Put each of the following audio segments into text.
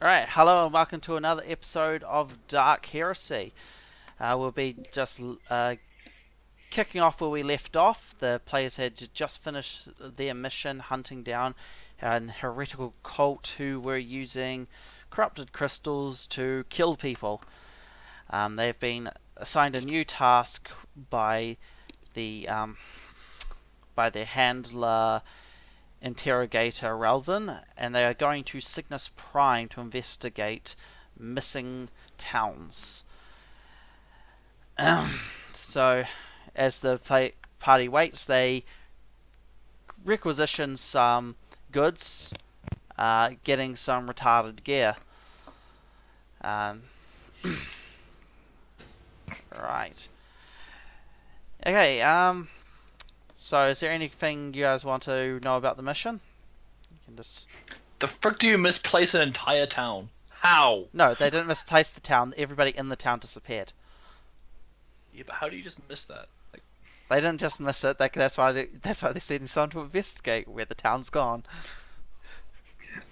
Alright, hello and welcome to another episode of Dark Heresy. We'll be just kicking off where we left off. The players had just finished their mission hunting down an heretical cult who were using corrupted crystals to kill people. They've been assigned a new task by their handler interrogator Relvin, and they are going to Cygnus Prime to investigate missing towns. So, as the party waits, they requisition some goods, getting some retarded gear. Right. Okay, so is there anything you guys want to know about the mission? You can just... The frick do you misplace an entire town? How? No, they didn't misplace the town. Everybody in the town disappeared. Yeah, but how do you just miss that? They didn't just miss it. That's why they're sending someone to investigate where the town's gone.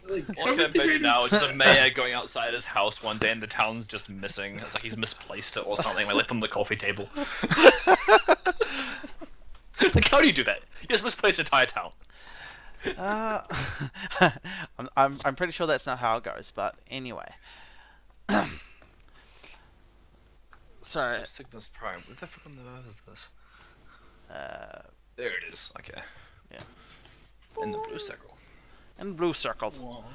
All I can imagine now is the mayor going outside his house one day and the town's just missing. It's like he's misplaced it or something. They left on the coffee table. Like, how do you do that? You just misplace an entire town. I'm pretty sure that's not how it goes, but anyway. So Cygnus Prime. What the fuck on the earth is this? There it is. Okay. Yeah. In the blue circle. In blue circle.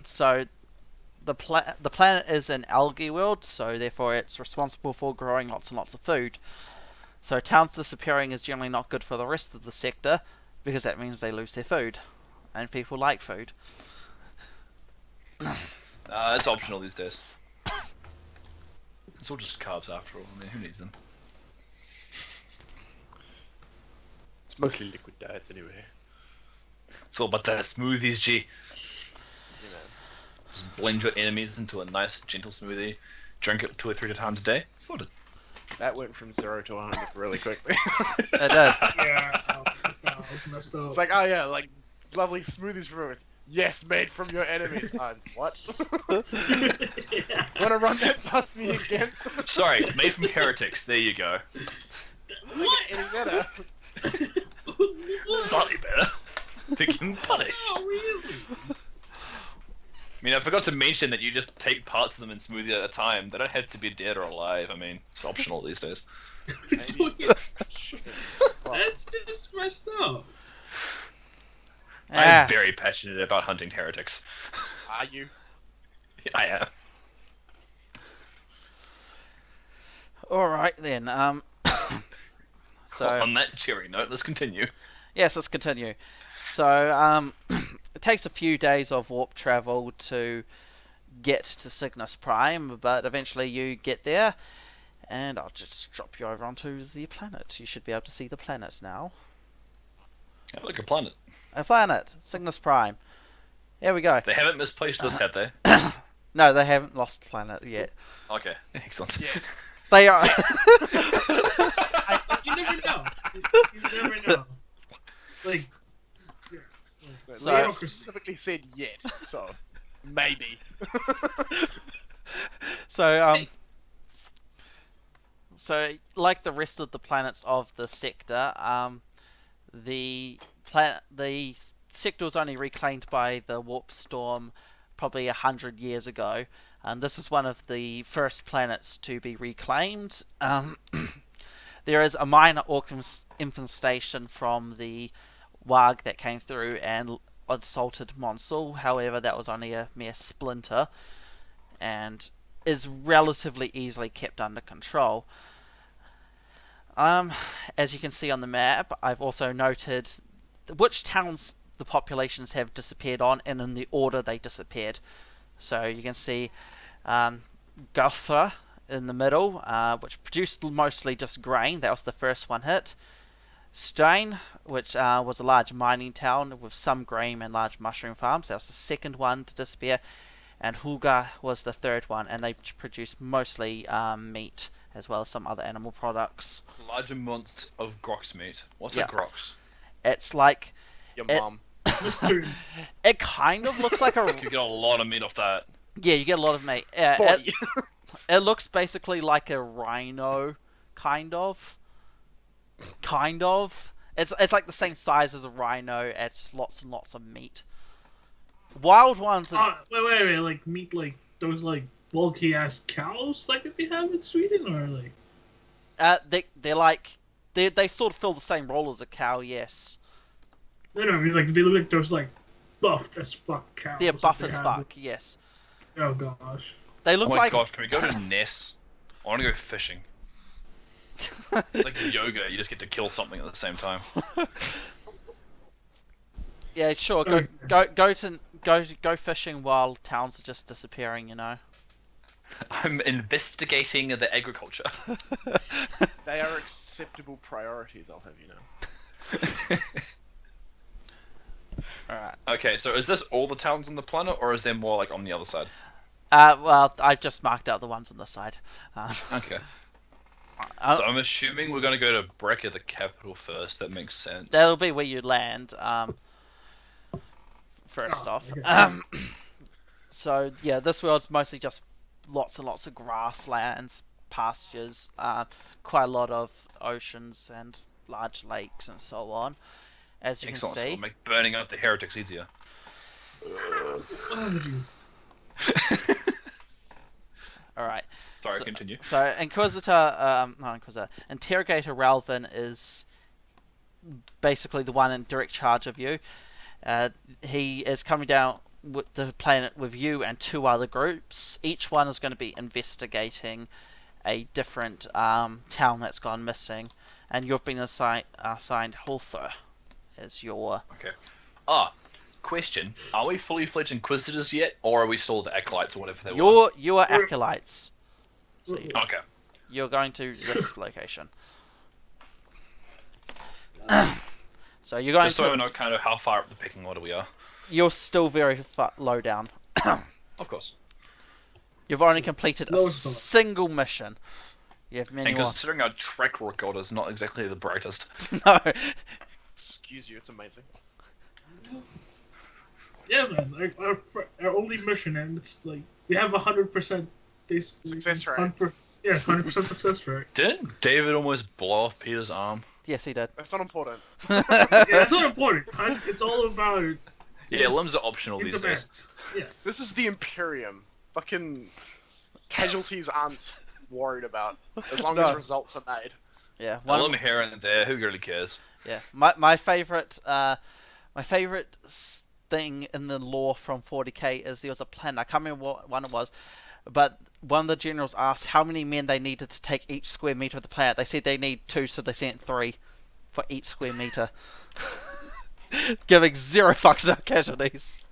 So the planet is an algae world, so therefore it's responsible for growing lots and lots of food. So towns disappearing is generally not good for the rest of the sector, because that means they lose their food, and people like food. It's optional these days. It's all just carbs after all. I mean, who needs them? It's mostly liquid diets anyway. It's all about that smoothies, G. You know. Just blend your enemies into a nice, gentle smoothie. Drink it 2 or 3 times a day. Sorted. That went from 0 to 100 really quickly. It did. Yeah, that was messed up. It's like, oh yeah, like lovely smoothies from everyone. Yes, made from your enemies. What? Yeah. Wanna run that past me again? Sorry, made from heretics. There you go. What? Any better? Slightly better. Thinking punish. Oh, really? I mean, I forgot to mention that you just take parts of them in smoothie at a time. They don't have to be dead or alive. I mean, it's optional these days. That's just messed up. I'm very passionate about hunting heretics. Are you? I am. Alright then, so... On that cheery note, let's continue. Yes, let's continue. So, it takes a few days of warp travel to get to Cygnus Prime, but eventually you get there, and I'll just drop you over onto the planet. You should be able to see the planet now. Have like a planet. A planet, Cygnus Prime. Here we go. They haven't misplaced this, have they? No, they haven't lost the planet yet. Okay, excellent. Yes. They are... You never know. You never know. Like, So- Leo specifically said yet, so maybe. So, like the rest of the planets of the sector, the sector was only reclaimed by the warp storm probably 100 years ago. This is one of the first planets to be reclaimed. There is a minor orc infestation from the Warg that came through and assaulted Monsul. However, that was only a mere splinter and is relatively easily kept under control. As you can see on the map, I've also noted which towns the populations have disappeared on and in the order they disappeared. So you can see Guthra in the middle, which produced mostly just grain. That was the first one hit. Stein, which was a large mining town with some grain and large mushroom farms. That was the second one to disappear. And Hulga was the third one, and they produced mostly meat as well as some other animal products. Large amounts of grox meat. What's Yeah. a grox? It's like Your It- mom. Mystery. It kind of looks like a You get a lot of meat off that. yeah. You get a lot of meat. Body. It looks basically like a rhino, kind of. Kind of. It's like the same size as a rhino. It's lots and lots of meat. Wild ones are Wait, like meat, like those like bulky ass cows, like that they have in Sweden, or like. they're like they sort of fill the same role as a cow. Yes, No, I mean like they look like those like buff as fuck cows. they're that buff they as have. fuck. Yes, Oh gosh. they Oh look my like god, can we go to Ness? I want to go fishing. It's like yoga, you just get to kill something at the same time. yeah. Sure, go fishing while towns are just disappearing. You know. I'm investigating the agriculture. They are acceptable priorities, I'll have you know. All right. Okay, so is this all the towns on the planet, or is there more like on the other side? Well, I've just marked out the ones on the side. Okay. Uh, So I'm assuming we're gonna go to Brecca, the capital, first. That makes sense. That'll be where you land. First Oh, off. okay. So yeah, this world's mostly just lots and lots of grasslands, pastures, quite a lot of oceans and large lakes and so on. As you Excellent. can So see. it'll make burning out the heretics easier. Oh, jeez. All right. Sorry, So- continue. So not Inquisitor, Interrogator Ralvin is basically the one in direct charge of you. He is coming down with the planet with you and two other groups. Each one is going to be investigating a different town that's gone missing, and you've been assigned Hulther as your. Okay. Question: are we fully fledged Inquisitors yet, or are we still the acolytes or whatever they were? You are acolytes. So Okay. you're going to this location. So you're going Just so I to. know kind of how far up the pecking order we are. You're still very low down. Of course. You've only completed a Lowest below. single mission. You have many And more. considering our track record is not exactly the brightest. No. Excuse you, it's amazing. Yeah, man. Like our only mission, and it's like we have 100% Success rate. 100% success rate. Didn't David almost blow off Peter's arm? Yes, he did. That's not important. Yeah, that's not important. It's all about. Yeah, limbs are optional It's these a days. mess. Yeah. This is the Imperium. Fucking casualties aren't worried about as long No. as results are made. Yeah. A limb here and there, who really cares? Yeah. My favorite thing in the lore from 40k is there was a planet. I can't remember what one it was, but one of the generals asked how many men they needed to take each square meter of the planet. They said they need 2, so they sent 3 for each square meter, giving 0 fucks about casualties.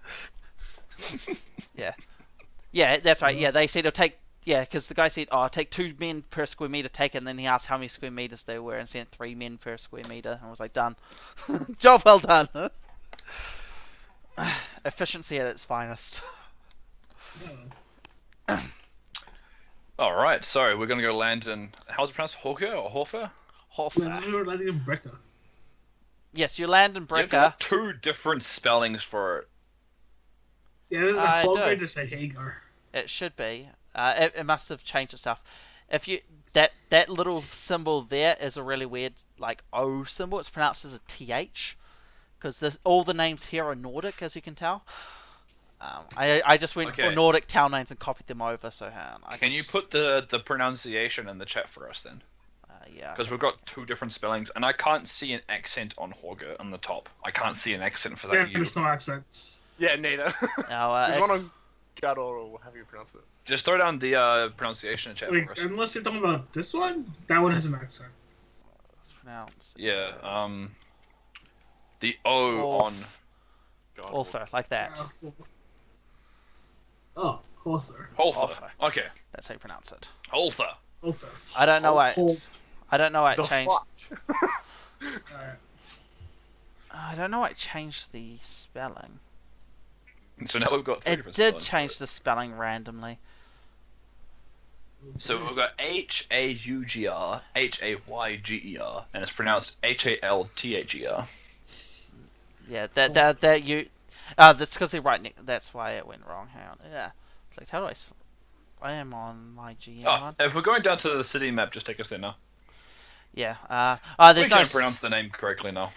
Yeah, that's right. Yeah, they said it'll take. Yeah, because the guy said, "Oh, it'll take 2 men per square meter take," and then he asked how many square meters they were, and sent 3 men per square meter, and was like, "Done, job well done." Efficiency at its finest. Alright, so we're gonna go land in. How's it pronounced? Hawker or Horfer? Horfer. We were landing in Brecca. Yes, you land in You've Brecca. got 2 different spellings for it. Yeah, there's I a Hulk don't. to say Hagar. It should be. It must have changed itself. If you that little symbol there is a really weird like O symbol. It's pronounced as a TH because all the names here are Nordic, as you can tell. I just went Okay. Nordic town names and copied them over. So Can you put the pronunciation in the chat for us then? Yeah. Because we've got 2 different spellings, and I can't see an accent on Horger on the top. I can't see an accent for Yeah, that. there's no accents. Yeah, neither. Now, There's one on Gador, or how do you pronounce it? Just throw down the pronunciation in chat Like, for us. unless you're talking about this one, that one has an accent. it's pronounced Yeah, as the O Orf. on. God, Author, like that. Oh, Holzer. Holther. Orfer. Okay, That's how you pronounce it. Holther. Holzer. I don't know why. Holt. I don't know why The it changed. fuck? I don't know why it changed the spelling. So now we've got 3 It different did spellings for change it. the spelling randomly. So we've got H-A-U-G-R, H-A-Y-G-E-R, and it's pronounced H-A-L-T-H-E-R. Yeah, that you. That's because they're right next. That's why it went wrong. Hang on. Yeah. Like, how do I am on my GM one. If we're going down to the city map, just take us there now. Yeah. We There's no. can pronounce the name correctly now.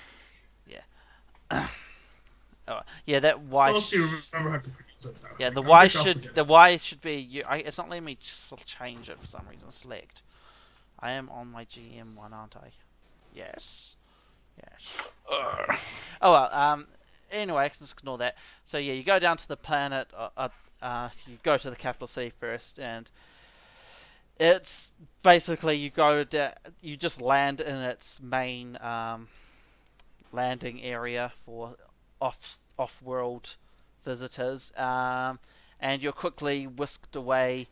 Oh, yeah, that Y. So you remember how to pronounce it now. Yeah, the I Y think I'll should forget. the Y should be you. It's not letting me just change it for some reason. Select. I am on my GM one, aren't I? Yes. Yes. Oh well. Anyway, just ignore that. So yeah, you go down to the planet. You go to the capital city first, and it's basically you just land in its main landing area for off-world visitors, and you're quickly whisked away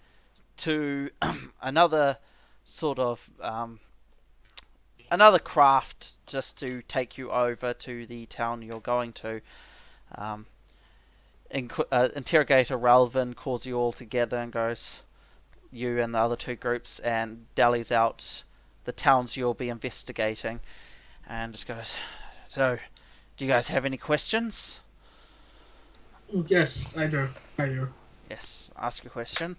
to another sort of another craft just to take you over to the town you're going to. Interrogator Ralvin calls you all together and goes, you and the other two groups, and dallies out the towns you'll be investigating, and just goes, so, do you guys have any questions? Yes, I do. Yes, ask a question.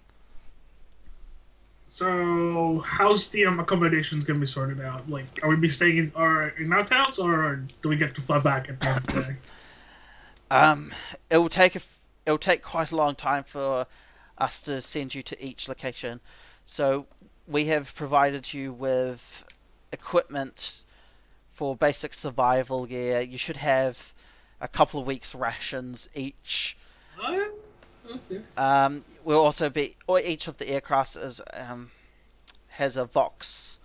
So, how's the accommodations gonna be sorted out? Like, are we be staying in our towns, or do we get to fly back at the end of the day? It will take quite a long time for us to send you to each location. So we have provided you with equipment for basic survival gear. You should have a couple of weeks rations each. Okay. Will also be, or each of the aircraft has a Vox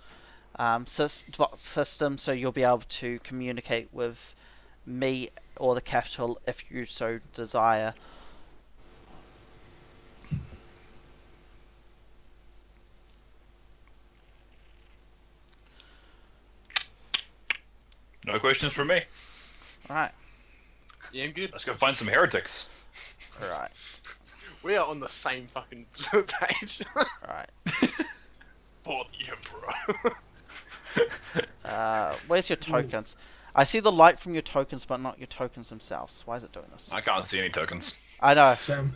system, so you'll be able to communicate with me or the capital if you so desire. No questions from me. Right. Yeah, I'm good. Let's go find some heretics. Right. We are on the same fucking page. Right. For the Emperor. Where's your tokens? I see the light from your tokens, but not your tokens themselves. Why is it doing this? I can't see any tokens. I know. Sam.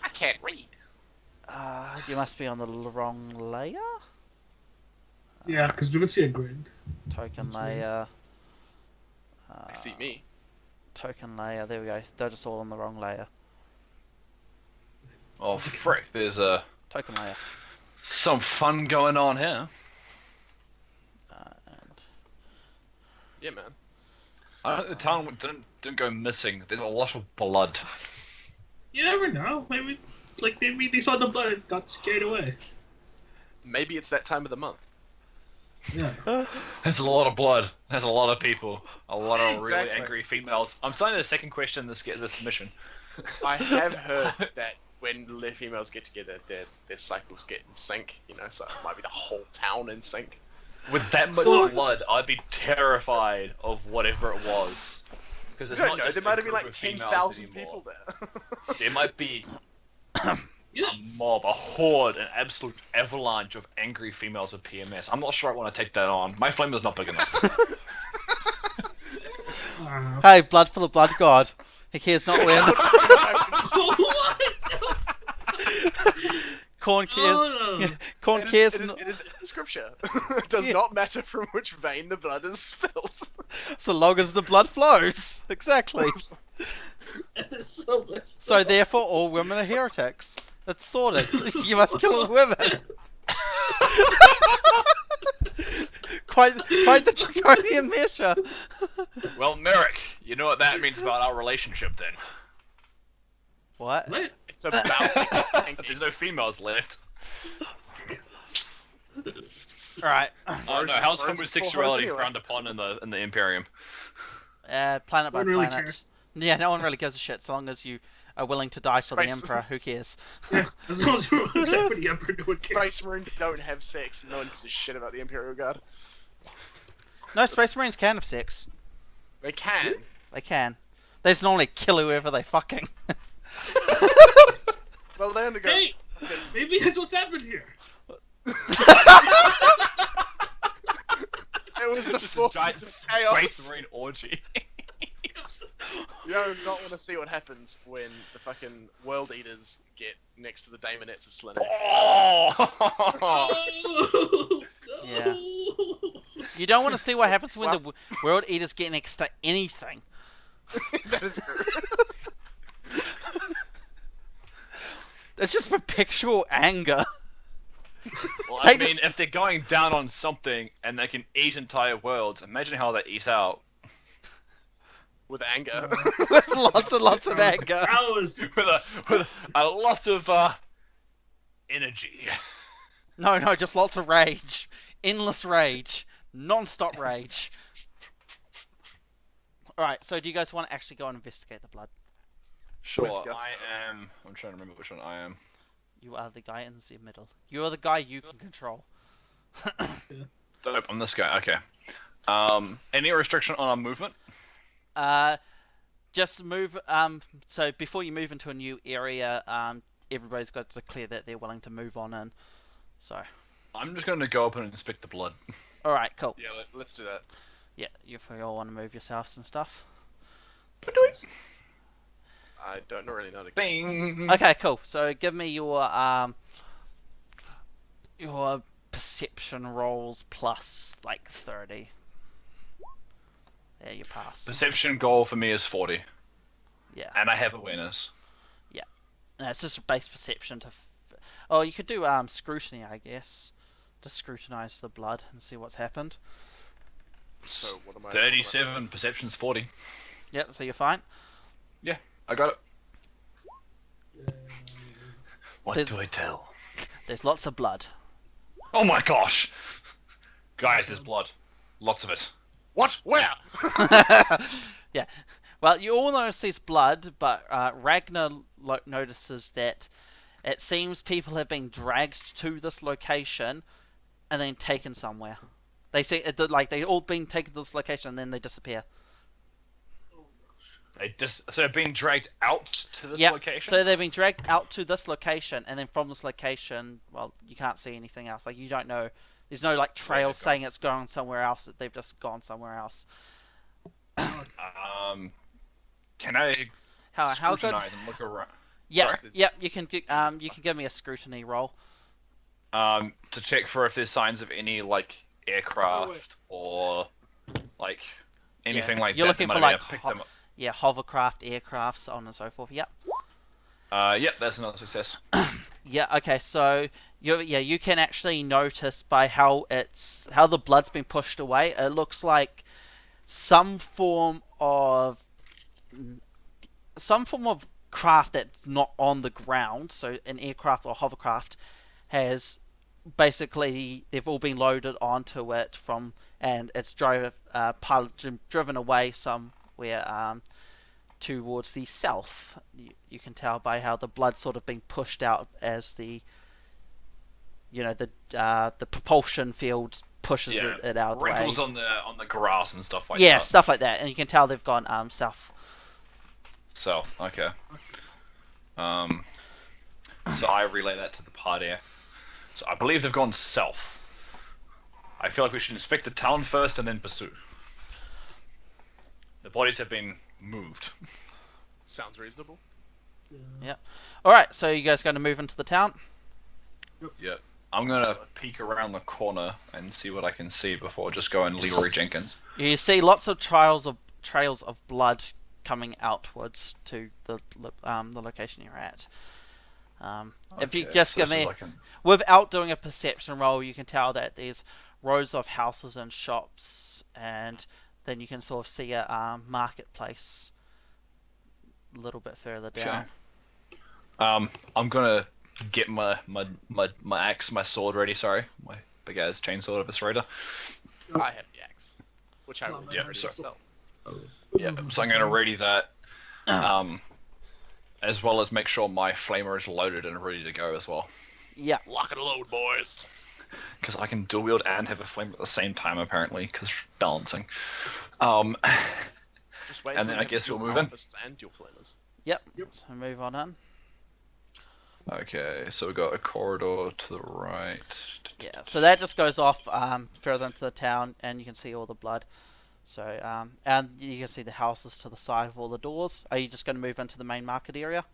I can't read. You must be on the wrong layer? Yeah, because we could see a grid. Token That's weird. layer. I see me. Token layer. There we go. They're just all on the wrong layer. Oh, frick, there's Token layer. some fun going on here. And Yeah, man. I don't think the town didn't go missing. There's a lot of blood. You never know. Maybe they saw the blood and got scared away. Maybe it's that time of the month. Yeah. There's a lot of blood. There's a lot of people. A lot of really Exactly. angry females. I'm starting the second question this mission. I have heard that when the females get together, their cycles get in sync. You know, so it might be the whole town in sync. With that much blood, I'd be terrified of whatever it was. Because it's I not don't know. just There a might have been group like of females 10,000 anymore. people there. There might be Yeah. a mob, a horde, an absolute avalanche of angry females with PMS. I'm not sure I want to take that on. My flame is not big enough. hey, blood for the blood god. He cares not where the What? corn cares. Oh, no. Corn It cares. is in scripture. It does Yeah. not matter from which vein the blood is spilled. So long as the blood flows. Exactly. It's so messed So up. therefore, all women are heretics. It's sorted. You must kill women. quite the draconian measure. Well, Merrick, you know what that means about our relationship then. What? What? It's about There's no females left. Right. Oh no, how's Rose- homosexuality anyway. frowned upon in the Imperium? Planet by No one really planet. cares. Yeah, no one really gives a shit. So long as you are willing to die for the Space. emperor, who cares? Yeah, as long as you're there for the Emperor, no one cares. Space Marines don't have sex. No one gives a shit about the Imperial Guard. No, Space Marines can have sex. They can. They can. They just normally kill whoever they fucking. Well, they undergo. Hey, maybe that's what's happened here. It was the Just a forces giant of chaos. Space Marine orgy. You do not want to see what happens when the fucking world eaters get next to the Daemonettes of Slynn. Oh! Yeah. You don't want to see what happens when the world eaters get next to anything. That is true. It's just perpetual anger. Well, They I mean, just- if they're going down on something and they can eat entire worlds, imagine how they eat out. With anger. With lots and lots of anger. That was with a lot of energy. No, just lots of rage. Endless rage. Non-stop rage. Alright, so do you guys want to actually go and investigate the blood? Sure, With gusto. I'm trying to remember which one I am. You are the guy in the middle. You are the guy you can control. Dope, I'm this guy. Okay. Any restriction on our movement? Just move, so before you move into a new area, everybody's got to declare that they're willing to move on in. So, I'm just going to go up and inspect the blood. alright, cool. Yeah, let's do that. Yeah, if you all want to move yourselves and stuff. I don't really know. Bing. Okay, cool. So give me your perception rolls plus like 30. There, you pass. Perception goal for me is 40, Yeah, and I have awareness. no, it's just a base perception to. Oh, you could do scrutiny, I guess. Just scrutinize the blood and see what's happened. So what am I? 37, perception's 40. Yep, so you're fine. I got it. What There's- do I tell? There's lots of blood. Oh my gosh! Guys, there's blood. Lots of it. What? Where? Yeah. Well, you all notice there's blood, but Ragnar notices that it seems people have been dragged to this location and then taken somewhere. They see like they all been taken to this location and then they disappear. So they've been dragged out to this Yeah. location? So they've been dragged out to this location, and then from this location, well, you can't see anything else. Like you don't know. There's no like trail they've saying it's going somewhere else. That they've just gone somewhere else. Can I How good? scrutinize and look around? Yeah. Sorry? Yeah. You can give me a scrutiny roll. To check for if there's signs of any like aircraft or like anything like You're that. looking that for, might like, have picked them up. Yeah, hovercraft, aircraft, so on and so forth. Yep. Yep, that's another success. Yeah. Okay. So you can actually notice by how the blood's been pushed away. It looks like some form of craft that's not on the ground. So an aircraft or hovercraft has basically they've all been loaded onto it and it's driven away somewhere towards the south. You can tell by how the blood's sort of being pushed out as the propulsion field pushes it out of the way. Wrinkles on the grass and stuff like Yeah, that. stuff like that, and you can tell they've gone south. So, okay. So I relay that to the party. So I believe they've gone south. I feel like we should inspect the town first and then pursue. The bodies have been moved. Sounds reasonable. All right, so you guys going to move into the town? Yeah. I'm gonna peek around the corner and see what I can see before just going Leroy Jenkins. You see lots of trails of blood coming outwards to the location you're at. If you Okay, just so give this is me, like without doing a perception roll, you can tell that there's rows of houses and shops, and then you can sort of see a marketplace a little bit further down. I'm gonna get my axe, my sword ready. Sorry, my big ass chainsaw of a raider. I have the axe, which I will Yeah, ready sorry. myself. Yeah, so I'm gonna ready that, as well as make sure my flamer is loaded and ready to go as well. Yeah. Lock and load, boys. Because I can dual wield and have a flamer at the same time apparently, because balancing. Just wait And till then you I have guess dual we'll move in. harvests and dual flamers. Yep. So move on in. Okay, so we've got a corridor to the right. Yeah. So that just goes off further into the town, and you can see all the blood. So, and you can see the houses to the side of all the doors. Are you just going to move into the main market area?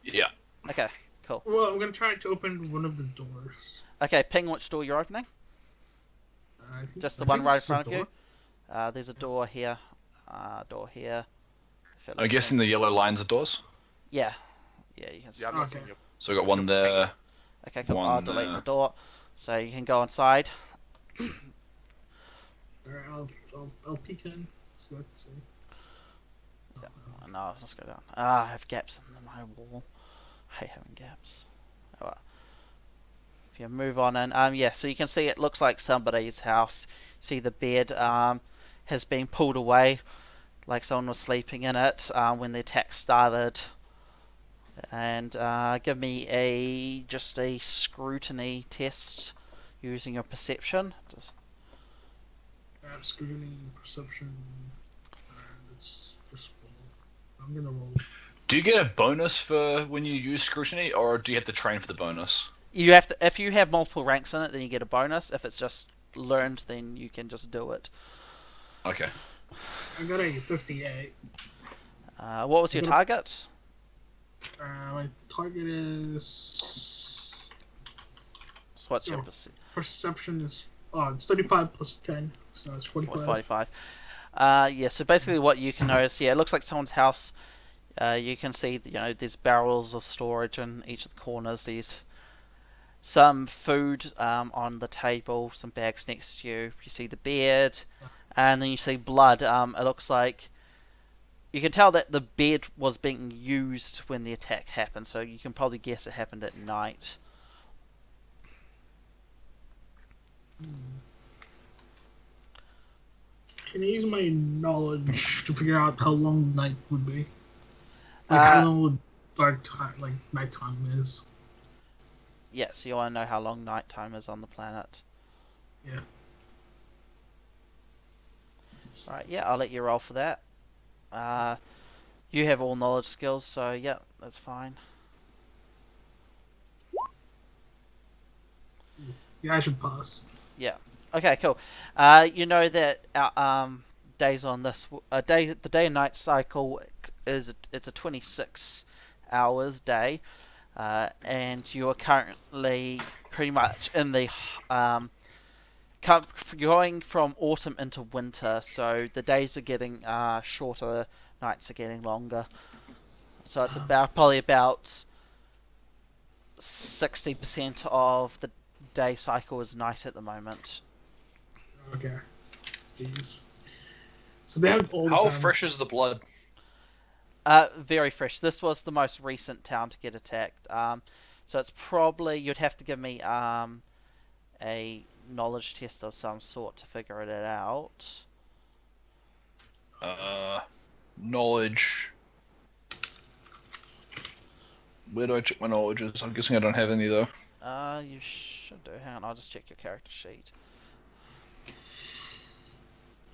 Yeah. Okay, cool. Well, I'm gonna try to open one of the doors. Okay, ping which door you're opening. Just the one right in front of you. There's a door here. Door here. If it I'm lets guessing me. the yellow lines are doors. Yeah. Yeah, you can see. Yeah, I'm not Okay. seeing your. So we got one there. Okay, cool. One I'll delete there. the door. So you can go inside. Alright, I'll peek in. So let's see. No, let's go down. I have gaps in my wall. I hate having gaps. Oh, well. If you move on in, yeah, so you can see it looks like somebody's house. See the bed has been pulled away, like someone was sleeping in it when the attack started. And give me just a scrutiny test using your perception. Scrutiny, perception. It's just roll. I'm gonna roll. Do you get a bonus for when you use scrutiny, or do you have to train for the bonus? You have to, if you have multiple ranks in it, then you get a bonus. If it's just learned, then you can just do it. Okay. I got a 58. What was your target? My target is. So what's your Perception is. Oh, it's 35 plus 10, so it's 45. 45. Yeah, so basically what you can notice, yeah, it looks like someone's house. You can see, there's barrels of storage in each of the corners. There's some food on the table, some bags next to you. You see the bed, and then you see blood. It looks like you can tell that the bed was being used when the attack happened, so you can probably guess it happened at night. Can I use my knowledge to figure out how long night would be? How long would dark time, nighttime is? Yeah, so you want to know how long nighttime is on the planet. Yeah. Alright, yeah, I'll let you roll for that. You have all knowledge skills, so yeah, that's fine. Yeah, I should pass. Yeah. Okay, cool. You know that days on this the day and night cycle it's a 26 hours day, and you are currently pretty much in the going from autumn into winter. So the days are getting shorter, nights are getting longer. So it's probably about 60% of the day cycle is night at the moment. Okay. Jeez. So they have all the How time. fresh is the blood? Very fresh. This was the most recent town to get attacked. So it's probably you'd have to give me a knowledge test of some sort to figure it out. Knowledge. Where do I check my knowledges? I'm guessing I don't have any though. You should do. Hang on, I'll just check your character sheet.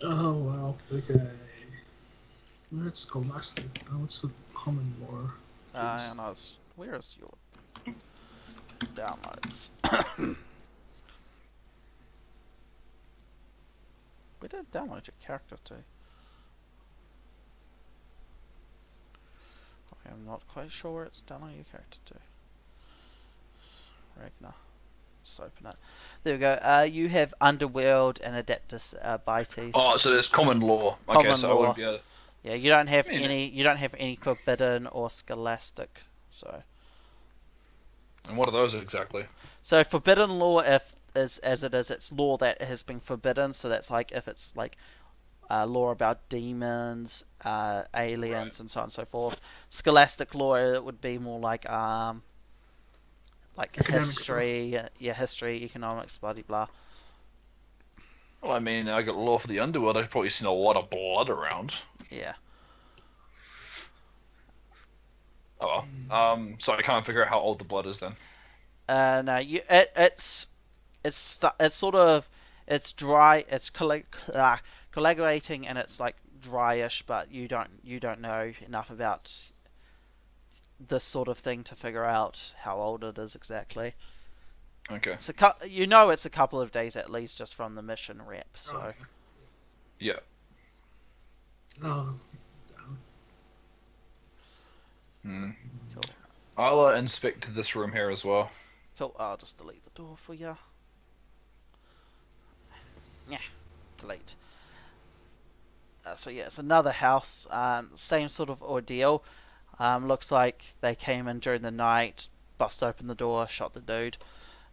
Oh wow. Okay. Let's go last. What's the common lore? And where is your downloads? We didn't download your character to. Okay, I'm not quite sure where it's downloading your character to. Ragnar. Just open it. There we go. You have Underworld and Adeptus Bites. Oh, so there's common law. Common Okay, so I law. wouldn't be able to... Yeah, you don't have Yeah. any. You don't have any Forbidden or Scholastic. So And what are those exactly? Forbidden law, if is as it is, it's law that has been forbidden. So that's like if it's like law about demons, aliens, Right. and so on and so forth. Scholastic law, it would be more like Academic history, history, economics, blah blah. Well, I mean, I got law for the underworld. I've probably seen a lot of blood around. Yeah. Oh well. So I can't figure out how old the blood is then. No, it's sort of it's dry. It's coagulating and it's like dryish, but you don't know enough about this sort of thing to figure out how old it is exactly. Okay. It's it's a couple of days at least just from the mission rep. So Okay. Yeah. Oh, damn. Hmm. Cool. I'll inspect this room here as well. Cool. I'll just delete the door for you. Yeah, delete. So yeah, it's another house. Same sort of ordeal. Looks like they came in during the night, bust open the door, shot the dude.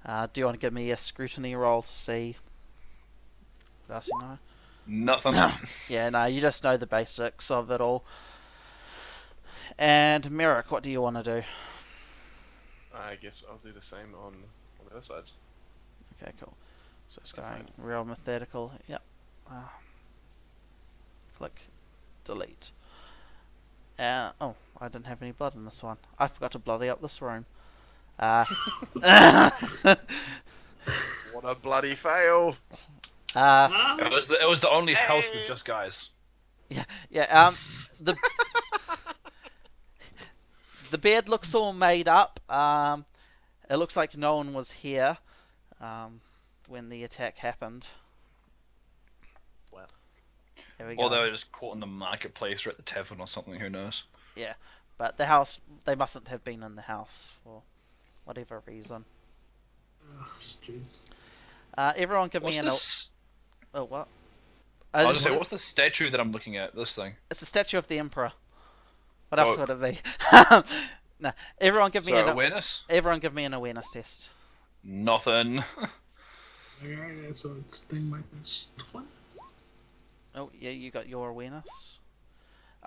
Do you want to give me a scrutiny roll to see? What else you know? Nothing. Yeah, no, you just know the basics of it all. And Merrick, what do you want to do? I guess I'll do the same on the other sides. Okay, cool. So it's That's going fine. real methodical. Yep. Click delete. Oh, I didn't have any blood in this one. I forgot to bloody up this room. Uh, What a bloody fail! uh, It was the only house with just guys. yeah. The bed looks all made up. It looks like no one was here when the attack happened. Well, There we Or go. they were just caught in the marketplace or at the tavern or something, who knows. But the house, they mustn't have been in the house for whatever reason. Oh, jeez. Everyone give What's me this? Oh, what? I was gonna say, what's the statue that I'm looking at? This thing. It's a statue of the Emperor. What else Oh. would it be? No, everyone give me So an awareness? everyone give me an awareness test. Nothing. Alright, so it's thing minus 20. Oh, yeah, you got your awareness.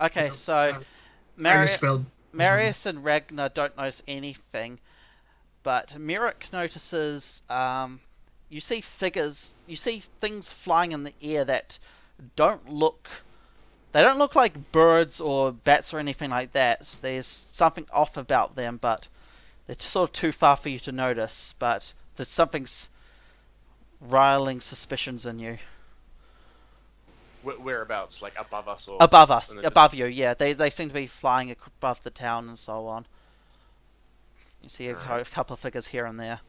Okay, Yeah, so I just failed. Marius and Ragnar don't notice anything, but Merrick notices. You see figures. You see things flying in the air that don't look. They don't look like birds or bats or anything like that. There's something off about them, but they're sort of too far for you to notice. But there's something's riling suspicions in you. whereabouts? Like above us or Above us, in the above you, yeah. They seem to be flying above the town and so on. You see a couple of figures here and there.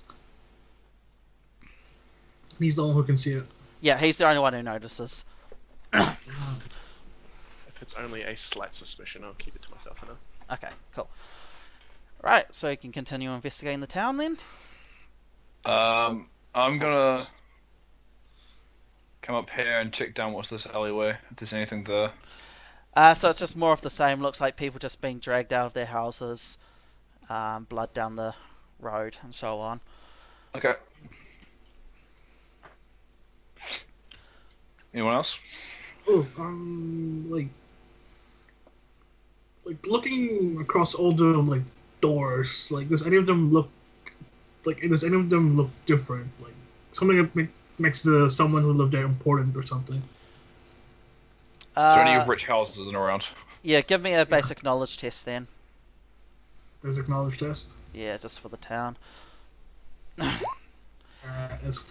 He's the one who can see it. Yeah, he's the only one who notices. If it's only a slight suspicion, I'll keep it to myself for now. Okay, cool. Right, so you can continue investigating the town then. I'm gonna come up here and check down what's this alleyway. If there's anything there. So it's just more of the same. Looks like people just being dragged out of their houses, blood down the road, and so on. Okay. Anyone else? Oh, like looking across all the like doors, like does any of them look different? Like something that makes someone who lived there important or something. Is there any rich houses in around? Yeah, give me a basic knowledge test then. Basic knowledge test. Yeah, just for the town. That's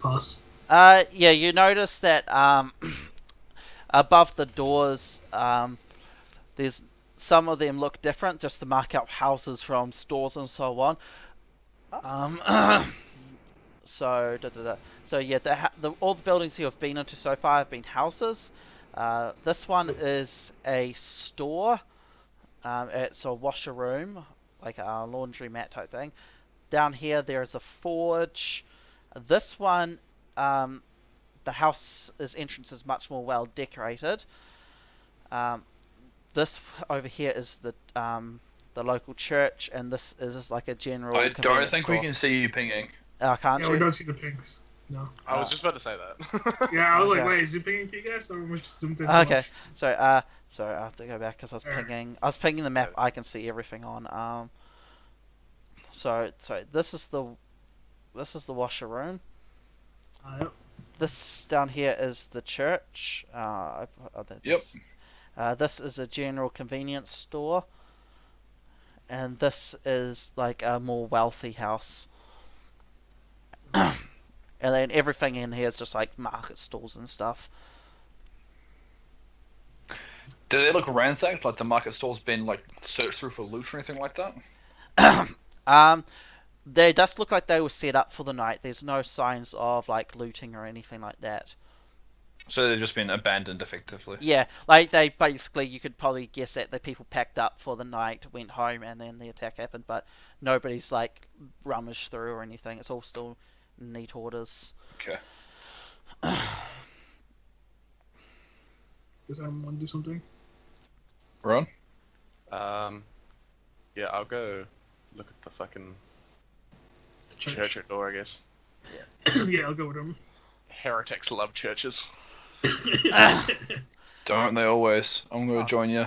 pass. Yeah, you notice that above the doors, there's some of them look different, just to mark out houses from stores and so on. So yeah, all the buildings you have been into so far have been houses. This one is a store. It's a washer room, like a laundry mat type thing. Down here there is a forge. This one, the house's entrance is much more well decorated. This over here is the local church, and this is like a general. I don't think we can see you pinging. Can't Yeah, you? we don't see the pinks. No. I was just about to say that. Yeah, I was like, Okay. wait, is he pinging to you guys, or we just zoomed in? Okay, so I have to go back because I was pinging. I was pinging the map. I can see everything on. So this is the washer room. Yep. This down here is the church. Yep. This is a general convenience store, and this is like a more wealthy house. And then everything in here is just like market stalls and stuff. Do they look ransacked? Like the market store's been like searched through for loot or anything like that? They just look like they were set up for the night. There's no signs of like looting or anything like that. So they've just been abandoned, effectively. Yeah, like they basically, you could probably guess that the people packed up for the night, went home, and then the attack happened. But nobody's like rummaged through or anything. It's all still neat orders. Okay. Does anyone want to do something? Ron? Yeah, I'll go look at the fucking Church. church at door, I guess. Yeah, I'll go with him. Heretics love churches. Don't they always? I'm going to join you.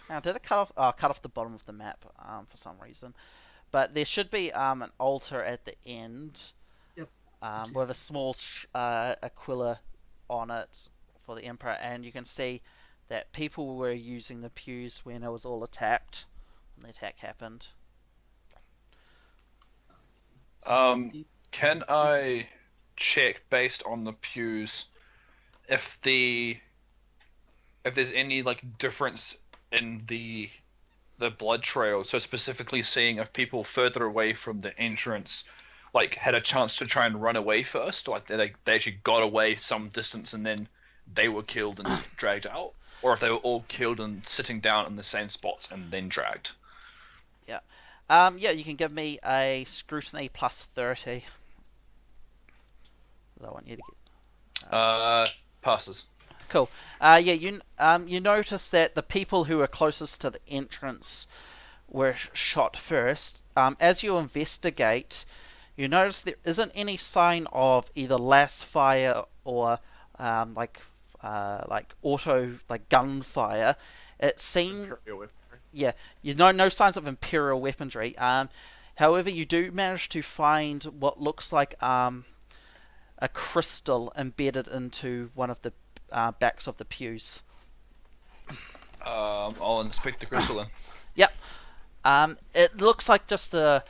Now, did it cut off? Oh, cut off the bottom of the map for some reason. But there should be an altar at the end. Yep. With a small aquila on it for the emperor, and you can see that people were using the pews when it was all attacked. When the attack happened. Can I check based on the pews if there's any like difference in the blood trail? So specifically seeing if people further away from the entrance like had a chance to try and run away first, like they actually got away some distance and then they were killed and dragged out, or if they were all killed and sitting down in the same spots and then dragged. Yeah. Yeah, you can give me a scrutiny plus 30. I want you to get. Passes. Cool. Yeah, you notice that the people who were closest to the entrance were shot first. As you investigate, you notice there isn't any sign of either last fire or like gunfire. It seemed, yeah, you know, no signs of imperial weaponry. However, you do manage to find what looks like a crystal embedded into one of the backs of the pews. I'll inspect the crystal then. Yep. It looks like just a.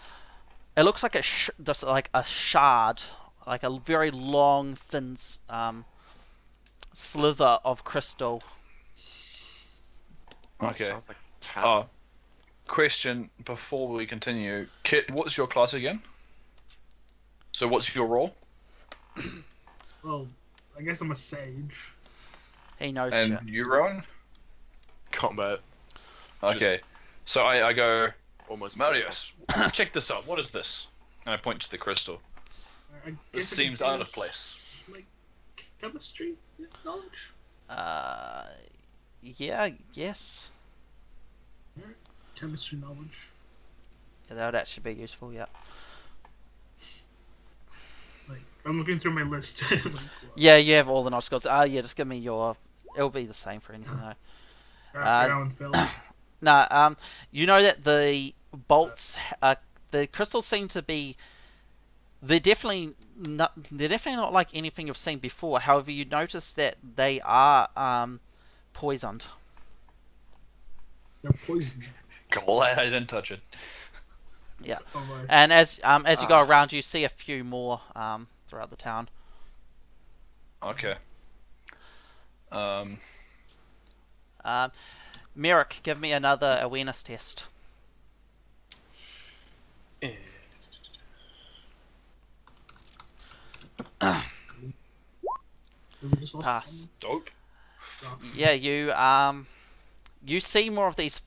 It looks like just like a shard, like a very long, thin slither of crystal. Okay. Sounds like town. Question before we continue. Kit, what's your class again? So what's your role? Well, I guess I'm a sage. He knows And shit. you, Rowan? Combat. Okay. So I go, Almost. Marius, check this out. What is this? And I point to the crystal. I This guess I seems could out of guess, place. Like chemistry knowledge. Yeah, yes. Chemistry knowledge. Yeah, that would actually be useful. Yeah. Like I'm looking through my list. Like, what? Yeah, you have all the knowledge skills. Yeah, just give me your. It'll be the same for anything though. Background film. No, you know that the bolts, the crystals seem to be. They're definitely not like anything you've seen before. However, you notice that they are poisoned. They're poisoned. Glad I didn't touch it. Yeah, Oh, my. and as you go around, you see a few more throughout the town. Okay. Merrick, give me another awareness test. We just lost Pass. Dope. someone. Yeah, you see more of these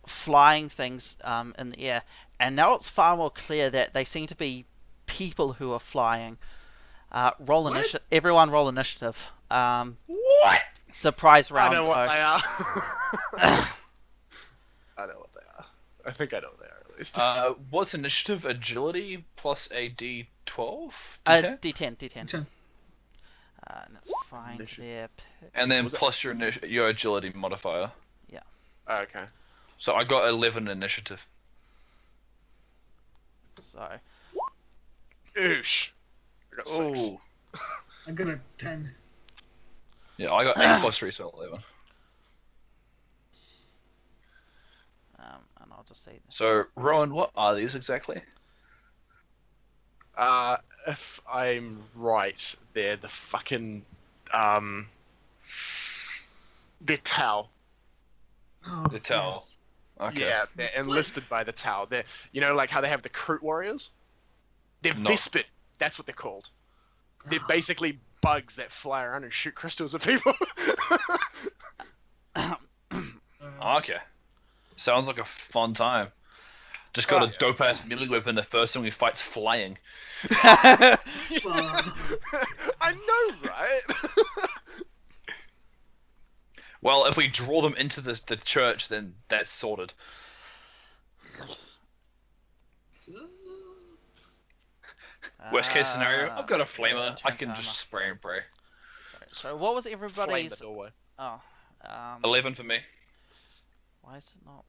flying things in the air, and now it's far more clear that they seem to be people who are flying. Roll What? initiative. Everyone, roll initiative. What? Surprise I round. know what though. they are. I know what they are. I think I know what they are at least. What's initiative? Agility plus a D12? D10. D10? D10. Ten. And that's fine Initiative. there. And then Was it- plus your agility modifier. Oh, okay. So I got 11 initiative. So, Oosh. I got 6. Ooh. I got a 10. Yeah, I got 8 plus 3, so 11. and I'll just say this. So, Rowan, what are these exactly? If I'm right, they're the fucking they're Tau. Oh, The Tau. yes. Okay. Yeah, they're enlisted by the Tau. They're, you know, like how they have the Kroot warriors. They're No. Vispid. That's what they're called. They're basically bugs that fly around and shoot crystals at people. Okay. Sounds like a fun time. Just got Oh, a yeah. dope ass melee weapon. The first thing we fight's flying. I know, right? Well, if we draw them into the church, then that's sorted. Worst case scenario, I've got a flamer. I can just spray and pray. Sorry. So what was Flame the everybody's? doorway. Oh, 11 for me. why is it not?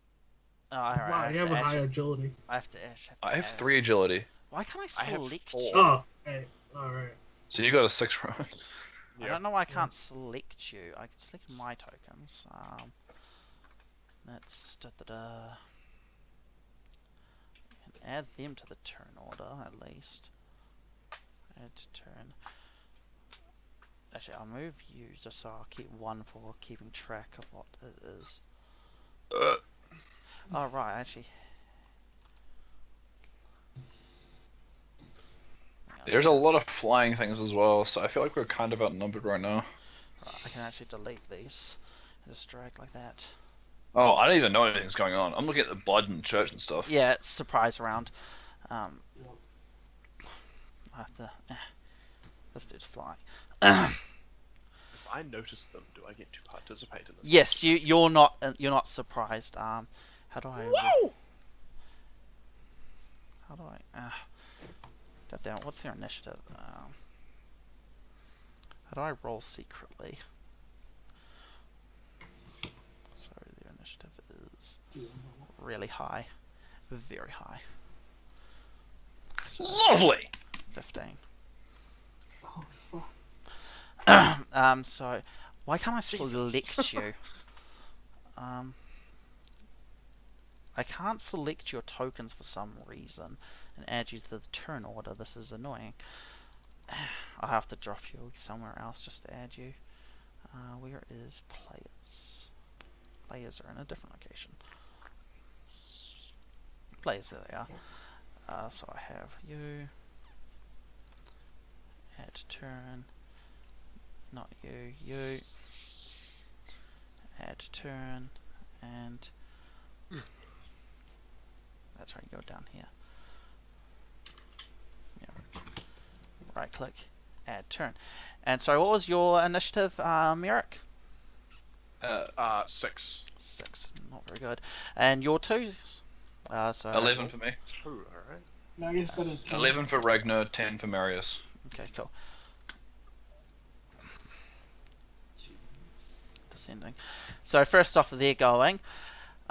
Oh, alright. Wow, you have a high agility. I have to I have add- 3 agility. Why can't I I have select 4. you? Oh, hey, alright. So you got a 6 round. I don't know why I can't select you. I can select my tokens. Let's and add them to the turn order at least. Add to turn. Actually, I'll move you just so I'll keep one for keeping track of what it is. Oh right, actually. Hang on. There's a lot of flying things as well, so I feel like we're kind of outnumbered right now. Right, I can actually delete these. Just drag like that. Oh, I don't even know anything's going on. I'm looking at the blood in the church and stuff. Yeah, it's surprise round. I have to. This dude's flying. If I notice them, do I get to participate in this? Yes, you're not surprised. How do I? Whoa! How do I? God damn it! What's your initiative? How do I roll secretly? So the initiative is really high, very high. So, Lovely! 15. So why can't I select you? I can't select your tokens for some reason and add you to the turn order. This is annoying. I'll have to drop you somewhere else just to add you. Where is players? Players are in a different location. Players, there they are. So I have you. Add turn. Not you. You. Add turn. And that's right, you go down here. Yeah. Right click. Add turn. And so what was your initiative, Merrick? 6. 6. Not very good. And your 2? So 11 for me. 2, alright. Now he's got a 11 for Ragnar, 10 for Marius. Okay, cool. Descending. So first off, they're going.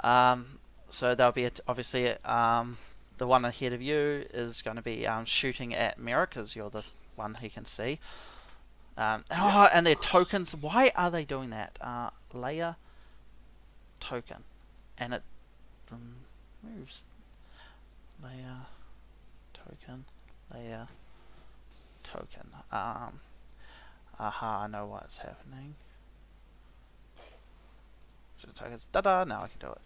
So there'll be obviously the one ahead of you is going to be shooting at Merrick because you're the one he can see. Oh, and their tokens. Why are they doing that? Layer token, and it moves. Layer token. Layer token. Aha! I know what's happening. Tokens. Da-da! Now I can do it.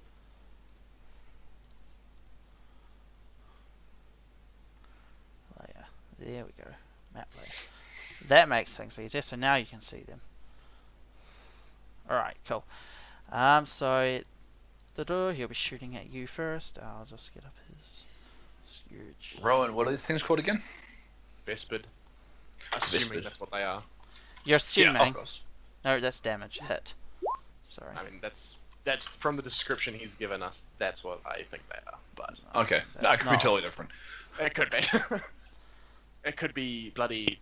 Layer. There we go. Map layer. That makes things easier. So now you can see them. All right. Cool. So he'll be shooting at you first. I'll just get up his huge. Rowan, what are these things called again? Vespid. Assuming Vespid. that's what they are. You're Yeah, assuming. of course. No, that's damage hit. Sorry. I mean, that's from the description he's given us. That's what I think they are. But Okay, That's that could be not- totally different. it could be. It could be bloody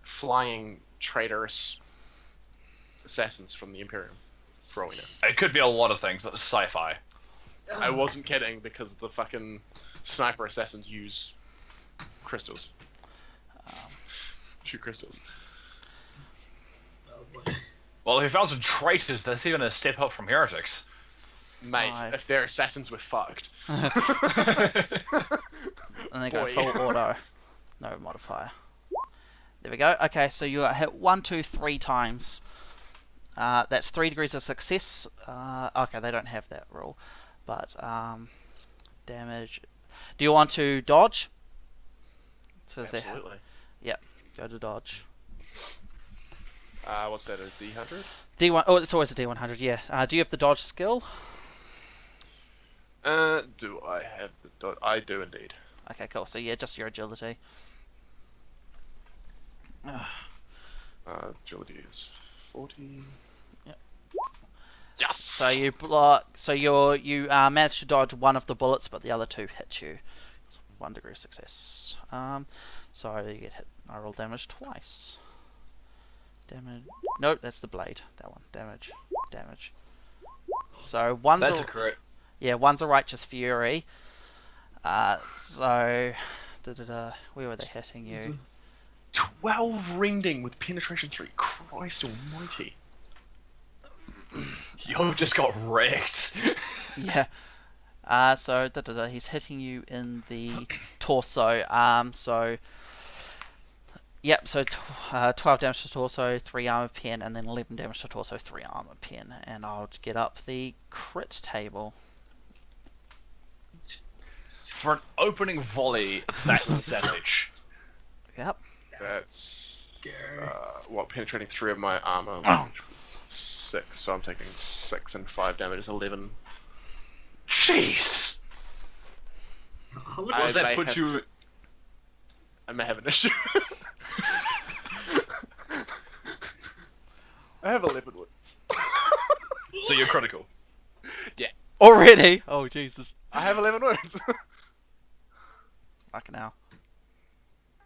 flying traitorous assassins from the Imperium. For all we know. It could be a lot of things. That's sci-fi. I wasn't kidding because the fucking sniper assassins use crystals. Shoot crystals. Oh boy. Well, if we found some traitors, that's even a step up from heretics. Mate, 5. if they're assassins, we're fucked. And they go Boy. full auto. No modifier. There we go. Okay, so you hit 1, 2, 3 times. That's 3 degrees of success. Okay, they don't have that rule. But, damage. Do you want to dodge? So they have, Absolutely. go to dodge. What's that? A D100? D1. Oh, it's always a D100. Yeah. Do you have the dodge skill? Do I have the dot? I do indeed. Okay, cool. So yeah, just your agility. Agility is 40. Yes. So you block. So you managed to dodge one of the bullets, but the other two hit you. It's 1 degree of success. So you get hit. I roll damage twice. Damage. Nope, that's the blade. That one. Damage. Damage. So That's a crit. yeah, one's a righteous fury. So where were they hitting you? 12 rending with penetration 3. Christ almighty. Yo just got wrecked. Yeah. So he's hitting you in the torso. So yep. So 12 damage to torso, 3 armor pen, and then 11 damage to torso, 3 armor pen. And I'll get up the crit table. For an opening volley, that's savage. Yep. That's Scary. what, penetrating 3 of my armor. 6, so I'm taking 6 and 5 damage is 11. Jeez. How much I Does that may put have- you? I may have an issue. I have 11 wounds. So you're critical. Already? Oh Jesus! I have 11 wounds. Fucking hell.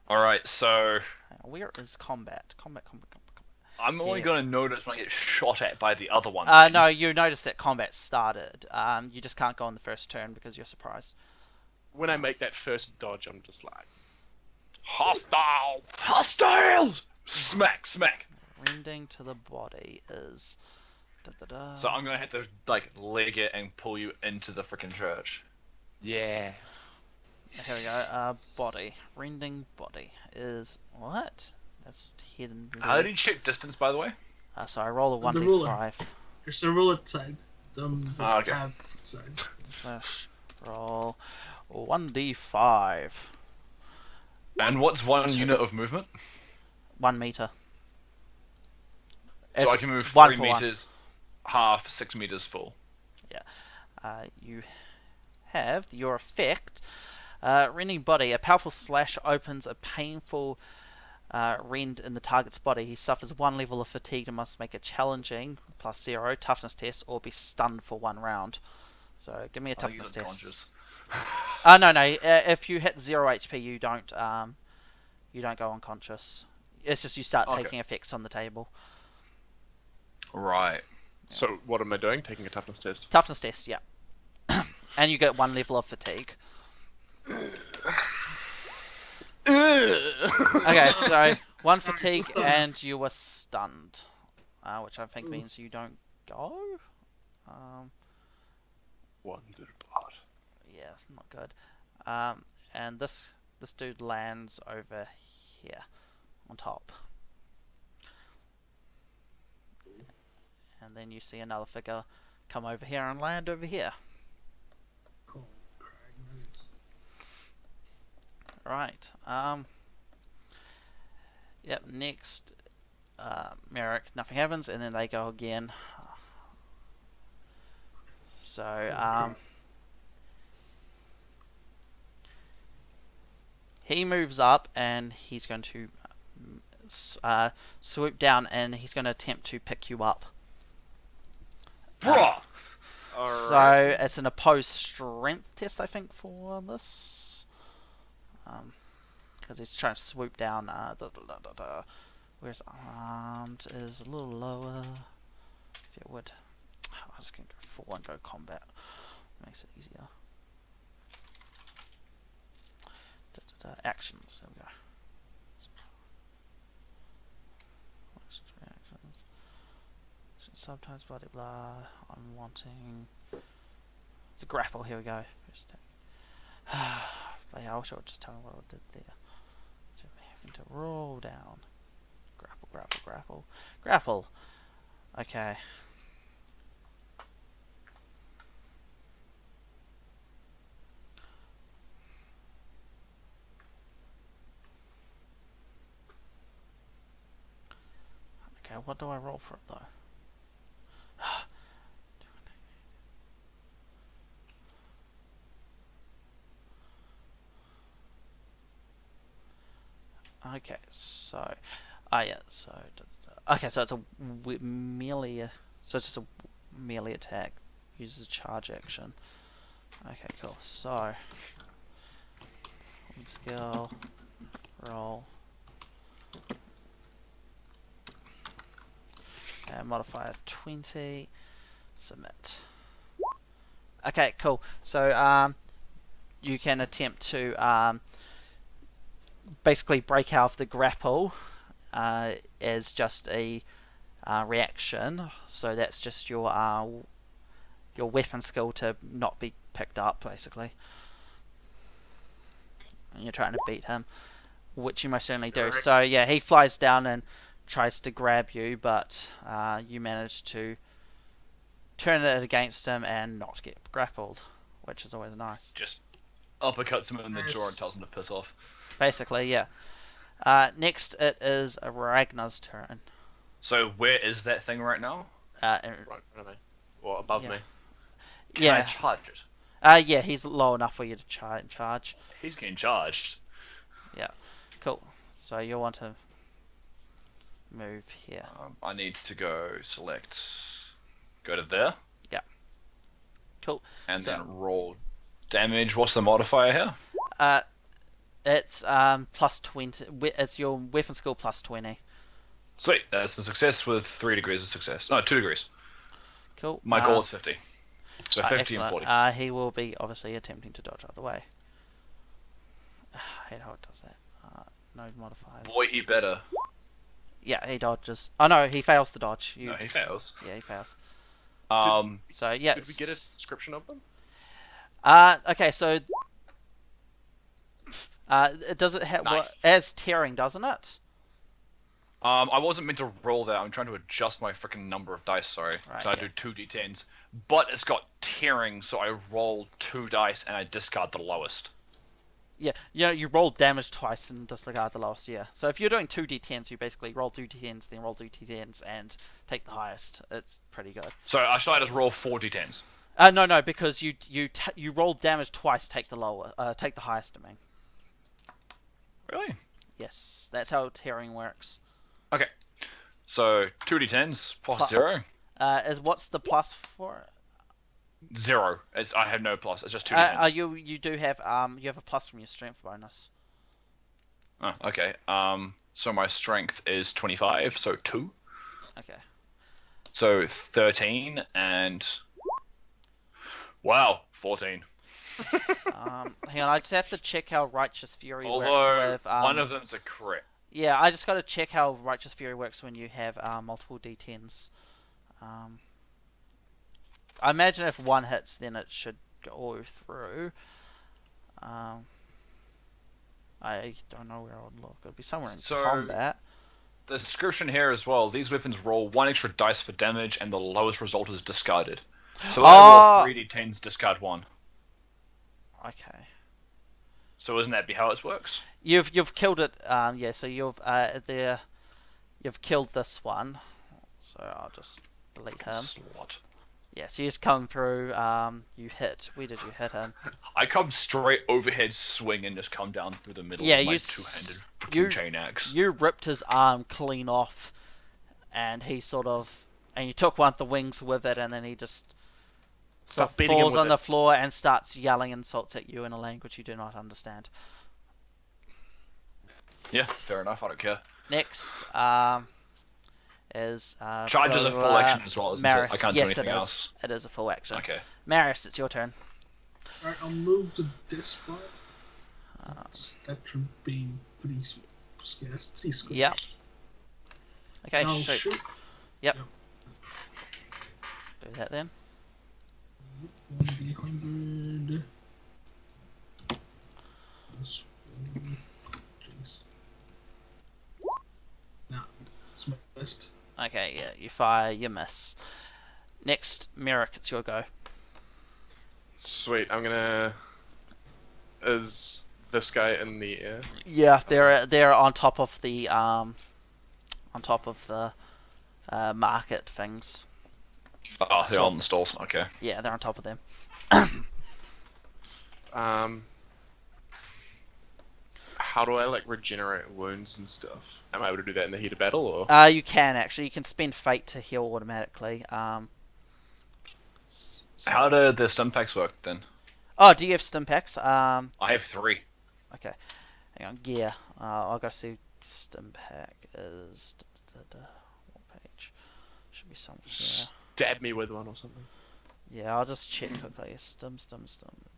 All right, so Where is combat? Combat. I'm only Yeah. gonna notice when I get shot at by the other one. No, you notice that combat started. You just can't go on the first turn because you're surprised. When I make that first dodge, I'm just like, Hostile! Hostiles! Smack, smack. Rending to the body is. So I'm gonna have to like leg it and pull you into the freaking church. yeah. Here we go. Body. Rending body is what? That's hidden. How do you check distance, by the way? So I roll a The ruler. 1d5 There's the roulette side. The okay. tab side. slash roll 1d5. And what's one unit of movement? 1 meter. So I can move 1 3 for 1. meters, half, 6 meters full. You have your effect. Rending body. A powerful slash opens a painful rend in the target's body. He suffers 1 level of fatigue and must make a challenging +0 toughness test or be stunned for 1 round. So give me a I think toughness he's test. unconscious. No. If you hit 0 HP, you don't go unconscious. It's just you start Okay. taking effects on the table. Right. So what am I doing? Taking a toughness test. Toughness test, yeah. And you get 1 level of fatigue. Okay, so 1 fatigue and you were stunned, which I think means you don't go. Wonderbot. Yeah, not good. And this dude lands over here on top, and then you see another figure come over here and land over here. Cool. Nice. Right. Yep. Next, Merrick. Nothing happens, and then they go again. So he moves up, and he's going to swoop down, and he's going to attempt to pick you up. Bruh! So it's an opposed strength test, I think, for this. Because he's trying to swoop down. Where's armed is a little lower. If it would, I'm just gonna go full and go combat. Makes it easier. Actions. There we go. Actions. Sometimes blah blah blah. I'm wanting. It's a grapple. Here we go. First step. I wish I would just tell me what I did there. So we're having to roll down. Grapple. Okay. Okay, what do I roll for it though? Okay, so, okay, so it's a melee, so it's just a melee attack, uses a charge action. Okay, cool. So, skill, roll, and modifier 20, submit. Okay, cool. So, you can attempt to basically break out of the grapple as just a reaction. So that's just your weapon skill to not be picked up, basically. And you're trying to beat him, which you most certainly do. Right. So yeah, he flies down and tries to grab you, but you manage to turn it against him and not get grappled, which is always nice. Just uppercuts him in the jaw and Nice. tells him to piss off. Basically, yeah. Next, it is Ragnar's turn. So where is that thing right now? Right in front of me. Or above Yeah. me. Can Yeah. I charge it? Yeah, he's low enough for you to charge. He's getting charged. Cool. So you'll want to move here. I need to go to there. Cool. And So- then roll damage. What's the modifier here? It's plus 20. It's your weapon skill plus 20. Sweet. That's a success with 3 degrees of success. No, 2 degrees. Cool. My goal is 50. So 50 and excellent. 40. He will be obviously attempting to dodge out of the way. I hate how it does that. No modifiers. Boy, he better. Yeah, he dodges. Oh no, he fails to dodge. No, he fails. Yeah, he fails. So yeah. Did we get a description of them? Okay, so does it have Nice. as tearing, doesn't it? I wasn't meant to roll that. I'm trying to adjust my freaking number of dice. Sorry. Right, So I yeah. do 2d10s, but it's got tearing, so I roll 2 dice and I discard the lowest. Yeah, you roll damage twice and disregard the lowest. Yeah. So if you're doing 2d10s, you basically roll 2d10s, then roll 2d10s and take the highest. It's pretty good. So should I just roll 4d10s? No, because you roll damage twice, take the highest. I mean. Really? Yes, that's how tearing works. Okay. So 2d10s plus 0. What's the plus for it? 0. I have no plus. It's just 2d10s. You do have you have a plus from your strength bonus. Oh, okay. So my strength is 25, so 2. Okay. So 13 and wow, 14. Hang on, I just have to check how Righteous Fury Although works with one of them's a crit. Yeah, I just got to check how Righteous Fury works when you have multiple d10s. I imagine if one hits, then it should go through. I don't know where I would look. It'll be somewhere in So- combat. The description here as well. These weapons roll 1 extra dice for damage, and the lowest result is discarded. So when I roll 3d10s, discard 1. Okay. So isn't that how it works? You've killed it. Yeah. So you've killed this one. So I'll just delete him. Slot. Yeah. So you just come through. You hit. Where did you hit him? I come straight overhead swing and just come down through the middle Yeah, with my you two-handed you- freaking chain axe. You ripped his arm clean off, and he and you took one of the wings with it, and then he just Start beating him falls with on it. the floor and starts yelling insults at you in a language you do not understand. Yeah, fair enough. I don't care. Next, is Charge is a full action as well, isn't Maris. it? I can't do Yes, anything it is. else. It is a full action. Okay. Maris, it's your turn. Alright, I'll move to this part. That should be 3 yes, 3 squares. Yep. Okay, I'll shoot. shoot. Yep. Do that then. 1d100. Plus 1. Jeez. Nah, it's missed. Okay, yeah, you fire, you miss. Next, Merrick, it's your go. Sweet. I'm gonna. Is this guy in the air? Yeah, they're on top of the market things. Oh, they're on the stalls. Okay. Yeah, they're on top of them. How do I like regenerate wounds and stuff? Am I able to do that in the heat of battle, or? You can actually. You can spend fate to heal automatically. How do the stim packs work then? Oh, do you have stim packs? I have 3. Okay. Hang on, gear. I'll go see stim pack is. What page? Should be somewhere here. Stab me with one or something. Yeah, I'll just check quickly. Stim.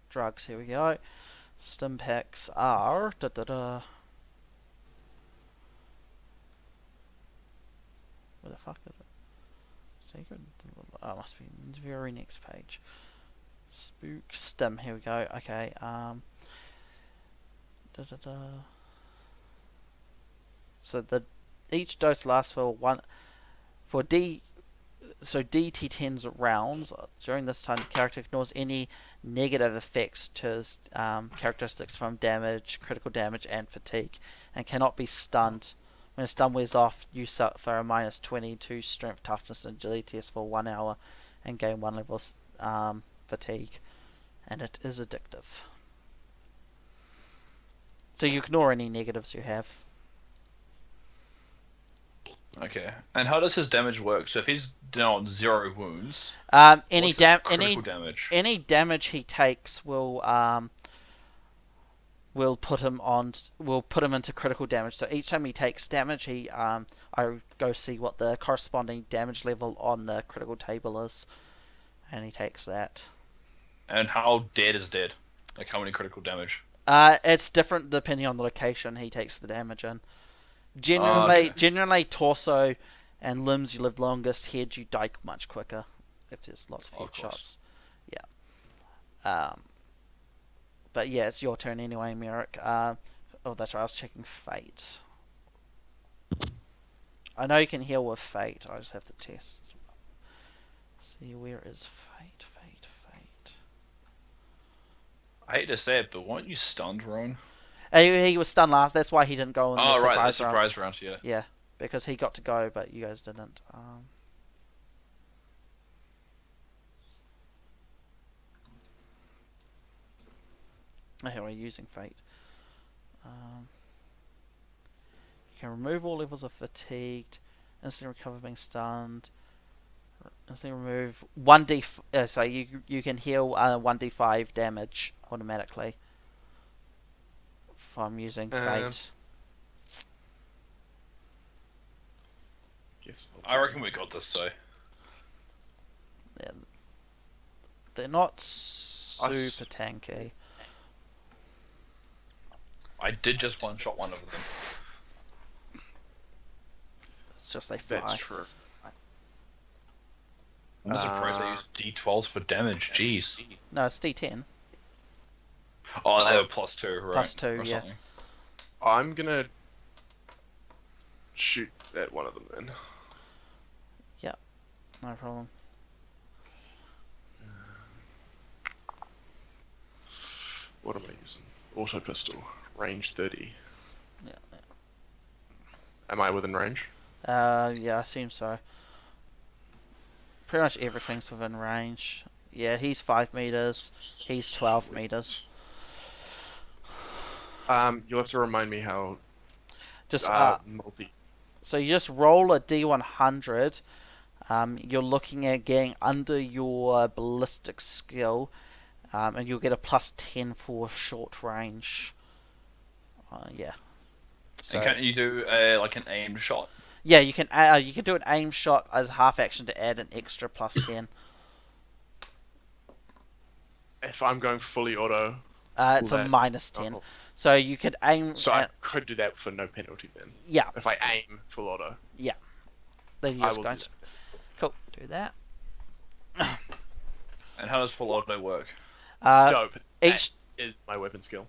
Drugs, here we go. Stim packs are. Where the fuck is it? Secret? Oh, it must be in the very next page. Spook stim, here we go. Okay, So each dose lasts for DT10's rounds. During this time, the character ignores any negative effects to his characteristics from damage, critical damage, and fatigue, and cannot be stunned. When a stun wears off, you suffer a minus 22 strength, toughness, and agility test for 1 hour, and gain 1 level fatigue, and it is addictive. So you ignore any negatives you have. Okay. And how does his damage work? So if he's down 0 wounds, Any critical damage? any damage he takes will put him into critical damage. So each time he takes damage, I go see what the corresponding damage level on the critical table is, and he takes that. And how dead is dead? Like how many critical damage? It's different depending on the location he takes the damage in. Generally, torso and limbs you live longest. Head you die much quicker if there's lots of headshots. Yeah. But yeah, it's your turn anyway, Merrick. Oh, that's right. I was checking fate. I know you can heal with fate. I just have to test. See, where is fate? I hate to say it, but weren't you stunned, Ron? He was stunned last. That's why he didn't go in the surprise round. The surprise round, yeah. Yeah, because he got to go, but you guys didn't. Here we're using fate. You can remove all levels of fatigued, instantly recover being stunned, instantly remove 1d. So you can heal 1d5 damage automatically from using fate. Guess I reckon we got this though. They're not super tanky. I did just one-shot one of them. It's just they fly. That's true. I'm surprised they used D12s for damage. Jeez. No, it's D10. Oh, they were +2, right? +2, Or yeah. something. I'm gonna shoot at one of them then. Yep, no problem. What am I using? Auto pistol. Range 30. Yeah. Am I within range? Yeah, I assume so. Pretty much everything's within range. Yeah, he's 5 meters. He's 12 meters. You'll have to remind me how. Just multi. So you just roll a D100. You're looking at getting under your ballistic skill, and you'll get a +10 for short range. Yeah. So, And can't you do like an aimed shot? yeah, you can do an aim shot as a half action to add an extra +10. If I'm going fully auto. It's a -10. So you could aim. So I could do that for no penalty then. Yeah. If I aim full auto. Yeah. Then you I just will go. do that. Cool. Do that. And how does full auto work? Dope. Each. That is my weapon skill.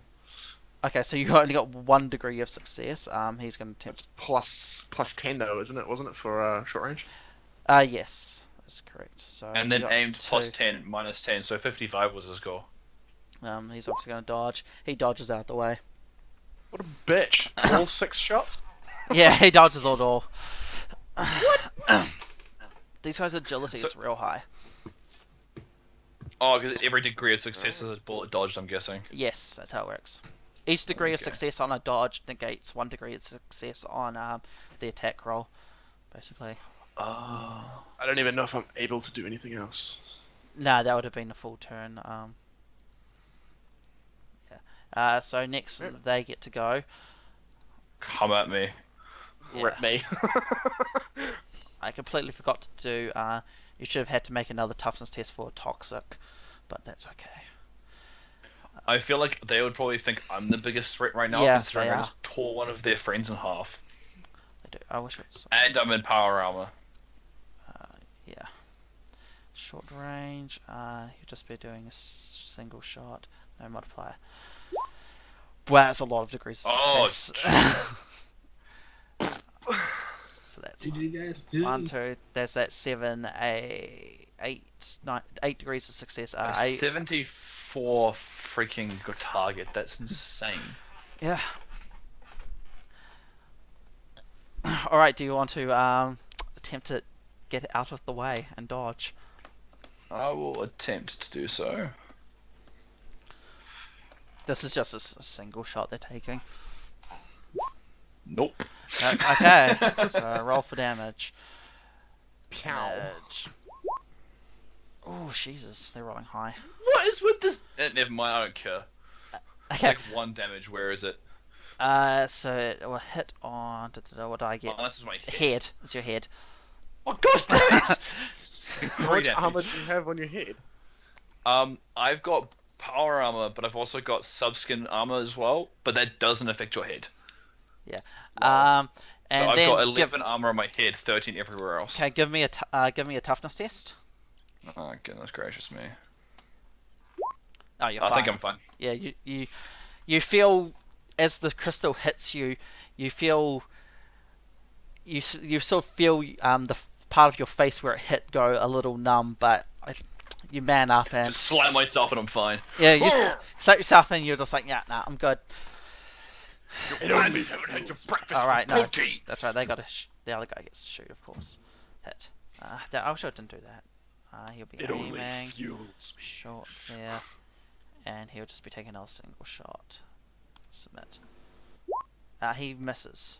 Okay, so you only got 1 degree of success. He's going to attempt. It's +10 though, isn't it? Wasn't it for short range? Yes, that's correct. So And you then got aimed 2. +10, -10, so 55 was his goal. He's obviously going to dodge. He dodges out the way. What a bitch! All 6 shots. Yeah, he dodges all door. These guys' agility is real high. Oh, because every degree of success is a bullet dodged, I'm guessing. Yes, that's how it works. Each degree of Okay. success on a dodge negates 1 degree of success on the attack roll, basically. Oh. I don't even know if I'm able to do anything else. Nah, that would have been a full turn. Yeah. So next they get to go. Come at me. Rip me. I completely forgot to do. You should have had to make another toughness test for toxic, but that's okay. I feel like they would probably think I'm the biggest threat right now, Yeah, considering they I are. just tore one of their friends in half. I do. I wish it was. And I'm in power armor. Yeah. Short range. You'll just be doing a single shot, no modifier. Wow, that's a lot of degrees of Oh, success. So that's GG guys. 1, 2. There's that 7, 8, 9, 8 degrees of success. A 8. 74 freaking good target. That's insane. Yeah. All right. Do you want to attempt to get out of the way and dodge? I will attempt to do so. This is just a single shot they're taking. Nope. Okay. So roll for damage. Pow. Damage. Oh Jesus, they're rolling high. What is with this? Never mind, I don't care. It's Okay. like 1 damage. Where is it? So it will hit on. What do I get? Oh, this is my head. Head. It's your head. Oh gosh, damn it! How much armor do you have on your head? I've got power armor, but I've also got subskin armor as well. But that doesn't affect your head. And So I've then got 11 armor on my head, 13 everywhere else. Okay, give me a toughness test. Oh goodness gracious me! Oh, you're I fine. think I'm fine. Yeah, you feel as the crystal hits you, you feel you sort of feel the part of your face where it hit go a little numb, but you man up and Just slap myself and I'm fine. yeah, you slap yourself and you're just like, yeah, nah, I'm good. Your All right, no, protein. that's right. They got the other guy gets to shoot, of course. Hit. I wish I didn't do that. He'll be It only aiming fuels me. short there, and he'll just be taking another single shot. Submit. He misses.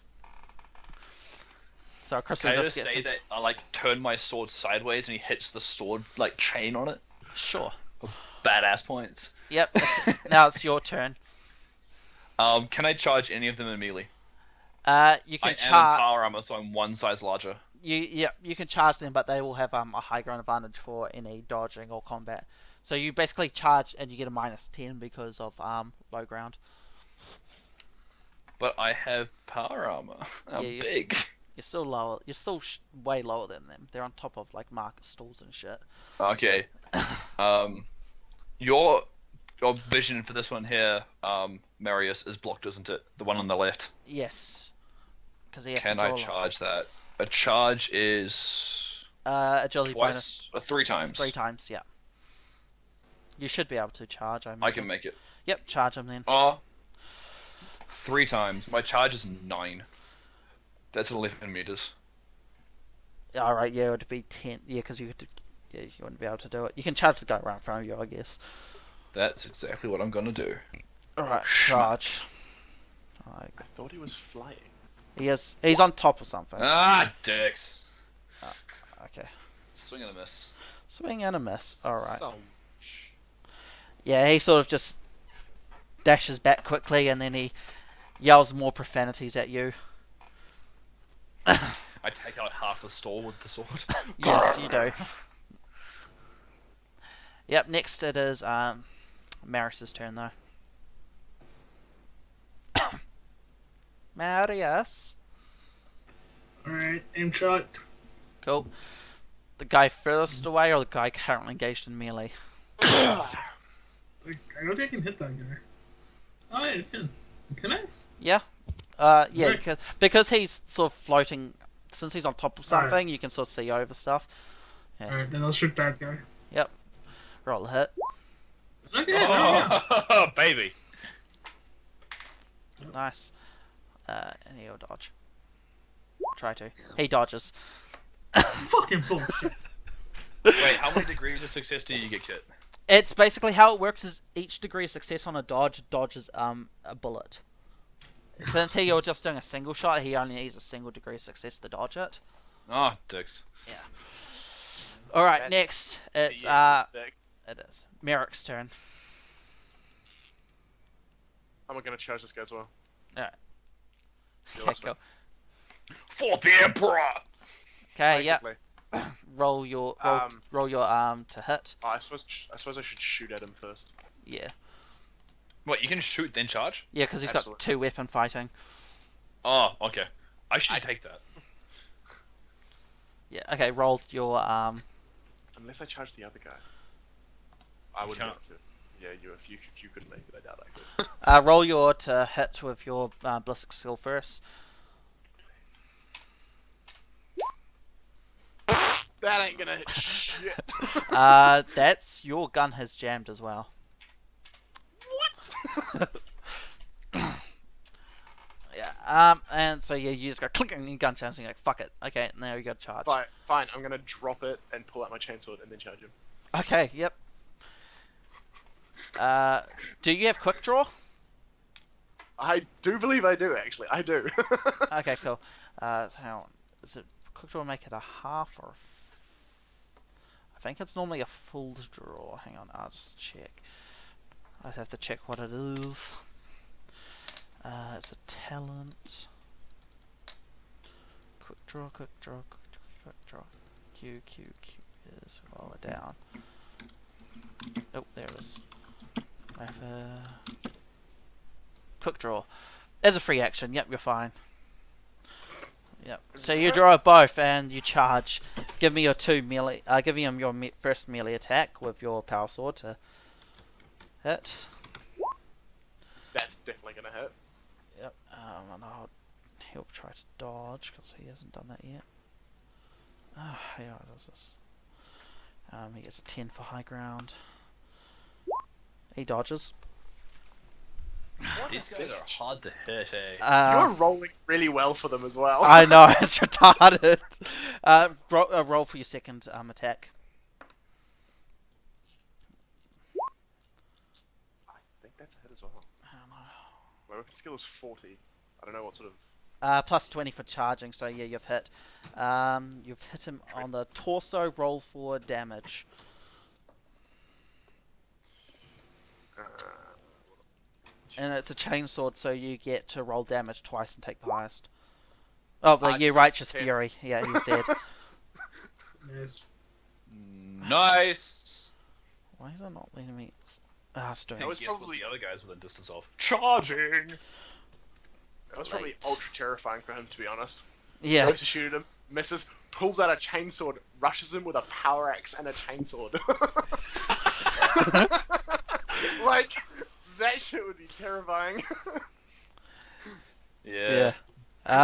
So Crystal Can I just just gets say that I like turn my sword sideways and he hits the sword like chain on it? sure. Badass points. Yep. Now it's your turn. Can I charge any of them in melee? You I can am in charge. power armor, so I'm 1 size larger. You can charge them, but they will have a high ground advantage for any dodging or combat. So you basically charge and you get a -10 because of low ground. But I have power armor. I'm Yeah, big. You're still lower. You're still way lower than them. They're on top of like market stalls and shit. Okay. Your vision for this one here, Marius, is blocked, isn't it? The one on the left. Yes, because he has Can to I draw. charge that? A charge is Agility bonus twice, 3 times. 3 times. Yeah. You should be able to charge. I can make it. Yep, charge him then. Oh, 3 times. My charge is 9. That's 11 meters. All right. Yeah, it would be 10. Yeah, because you wouldn't be able to do it. You can charge the guy right in front of you, I guess. That's exactly what I'm gonna do. All right, charge. Alright. I thought he was flying. He's on top of something. Ah, dicks. Okay. Swing and a miss. Swing and a miss. Alright. So, Yeah, he sort of just dashes back quickly and then he yells more profanities at you. I take out half the stall with the sword. Yes, you do. Yep, next it is Marius's turn though. Marius. Alright, aim shot. Cool. The guy furthest away or the guy currently engaged in melee? I don't think I can hit that guy. Oh, yeah, I can. Can I? Yeah. Yeah, Right. because he's sort of floating, since he's on top of something, you can sort of see over stuff. Yeah. Alright, then I'll shoot that guy. Yep. Roll a hit. Okay, there we go. Oh, baby. Nice. And he'll dodge. Try to. He dodges. Fucking bullshit. Wait, how many degrees of success do you get, Kit? It's basically how it works is each degree of success on a dodge dodges a bullet. Since you're just doing a single shot, he only needs a single degree of success to dodge it. Oh, dicks. Yeah. All right, That's next it's Dick. it is Merrick's turn. I'm gonna charge this guy as well. All right. Yeah, Okay, that's go. For the Emperor! Okay, yeah. Basically. Roll your to hit. Oh, I suppose I should shoot at him first. Yeah. What, you can shoot then charge? Yeah, because he's got Absolutely. 2 weapon fighting. Oh, okay. I should take that. Yeah. Okay. Roll your Unless I charge the other guy. I wouldn't be can't. able to. Yeah, if you couldn't make it, I doubt I could. roll your to hit with your ballistic skill first. That ain't gonna hit shit. That's your gun has jammed as well. What? Yeah. And so yeah, you just go clink and your gun jams and you're like, fuck it. Okay, now you got to charge. Fine. I'm gonna drop it and pull out my chainsaw and then charge him. Okay. Yep. Do you have quick draw? I do believe I do, actually. I do. Okay, cool. Hang on. Is it quick draw? Make it a half or? I think it's normally a full draw. Hang on, I'll just check. I have to check what it is. It's a talent. Quick draw, quick draw, quick draw. Q is lower down. Oh, there it is. Quick draw. As a free action, yep, you're fine. Yep. So you draw both and you charge. Give me your 2 melee. Give him your first melee attack with your power sword to hit. That's definitely gonna hit. Yep. And he'll try to dodge because he hasn't done that yet. Yeah, what is this? He gets a 10 for high ground. He dodges. These guys are hard to hit, eh? You're rolling really well for them as well. I know, it's retarded. Roll for your second attack. I think that's a hit as well. I don't know. My weapon skill is 40. I don't know what sort of. Plus 20 for charging, so yeah, you've hit. You've hit him on the torso. Roll for damage. And it's a chainsword, so you get to roll damage twice and take the highest. Oh, but you Righteous 10. Fury. Yeah, he's dead. Yes. Nice! Why is that not letting me? It's doing That was Guess it. what probably- the other guys within distance of. Charging! That was probably Late. ultra terrifying for him, to be honest. Yeah. Goes to shoot at him, misses, pulls out a chainsword, rushes him with a power axe and a chainsword. Like, that shit would be terrifying. Yeah.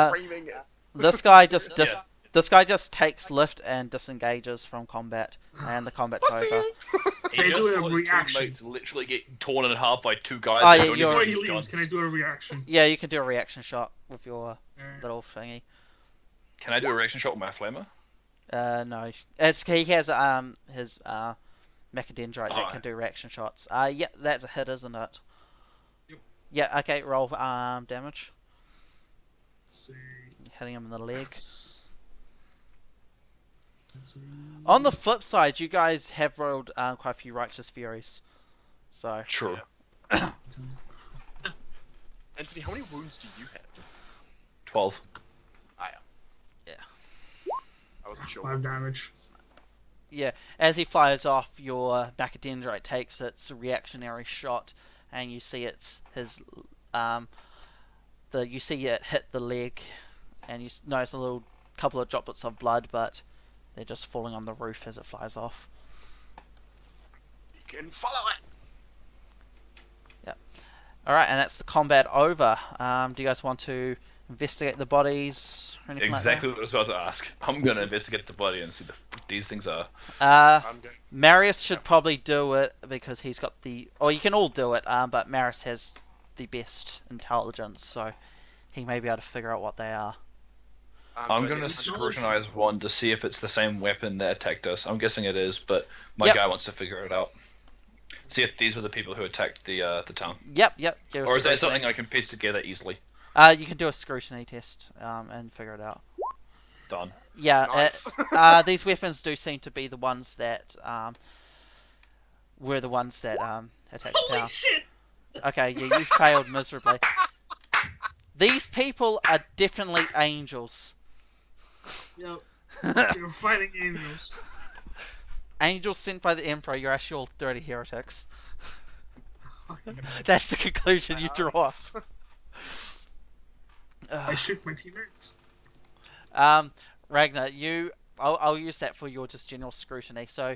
Screaming. This guy just Yeah. this guy just takes lift and disengages from combat, and the combat's over. He Can I just do a saw his reaction? teammates literally get torn in half by 2 guys. Oh, that yeah, don't you're- even Before he use leaves, guns. can I do a reaction? Yeah, you can do a reaction shot with your Alright. little thingy. Can I do a reaction shot with my flamer? No, he has his mechadendrite that Oh. can do reaction shots. Yeah, that's a hit, isn't it? Yep. Yeah. Okay. Roll damage. Let's see. Hitting him in the leg. Let's see. On the flip side, you guys have rolled quite a few Righteous Furies. So True. Anthony, how many wounds do you have? 12. yeah. I wasn't sure. 5 damage. Yeah, as he fires off, your Mechadendrite takes its reactionary shot, and you see you see it hit the leg, and you notice a little couple of droplets of blood, but they're just falling on the roof as it flies off. You can follow it! All right, and that's the combat over. Do you guys want to investigate the bodies or anything Exactly what I was about to ask. I'm gonna investigate the body and see what these things are. like that? I'm good. Marius should probably do it because he's got or you can all do it, but Marius has the best intelligence, so he may be able to figure out what they are. I'm going to hit 100. scrutinize one to see if it's the same weapon that attacked us. I'm guessing it is, but my Yep. guy wants to figure it out. See if these were the people who attacked the town. Yep. Do a Or is that scrutiny. something I can piece together easily? You can do a scrutiny test and figure it out. Done. Yeah. Nice. These weapons do seem to be the ones that were the ones that attacked the Holy town. shit! Okay, yeah, you failed miserably. These people are definitely angels. Yep. You're fighting angels. Angels sent by the Emperor, you're actually all dirty heretics. That's the conclusion you draw. I shoot my teammates. Ragnar, I'll use that for your just general scrutiny. So,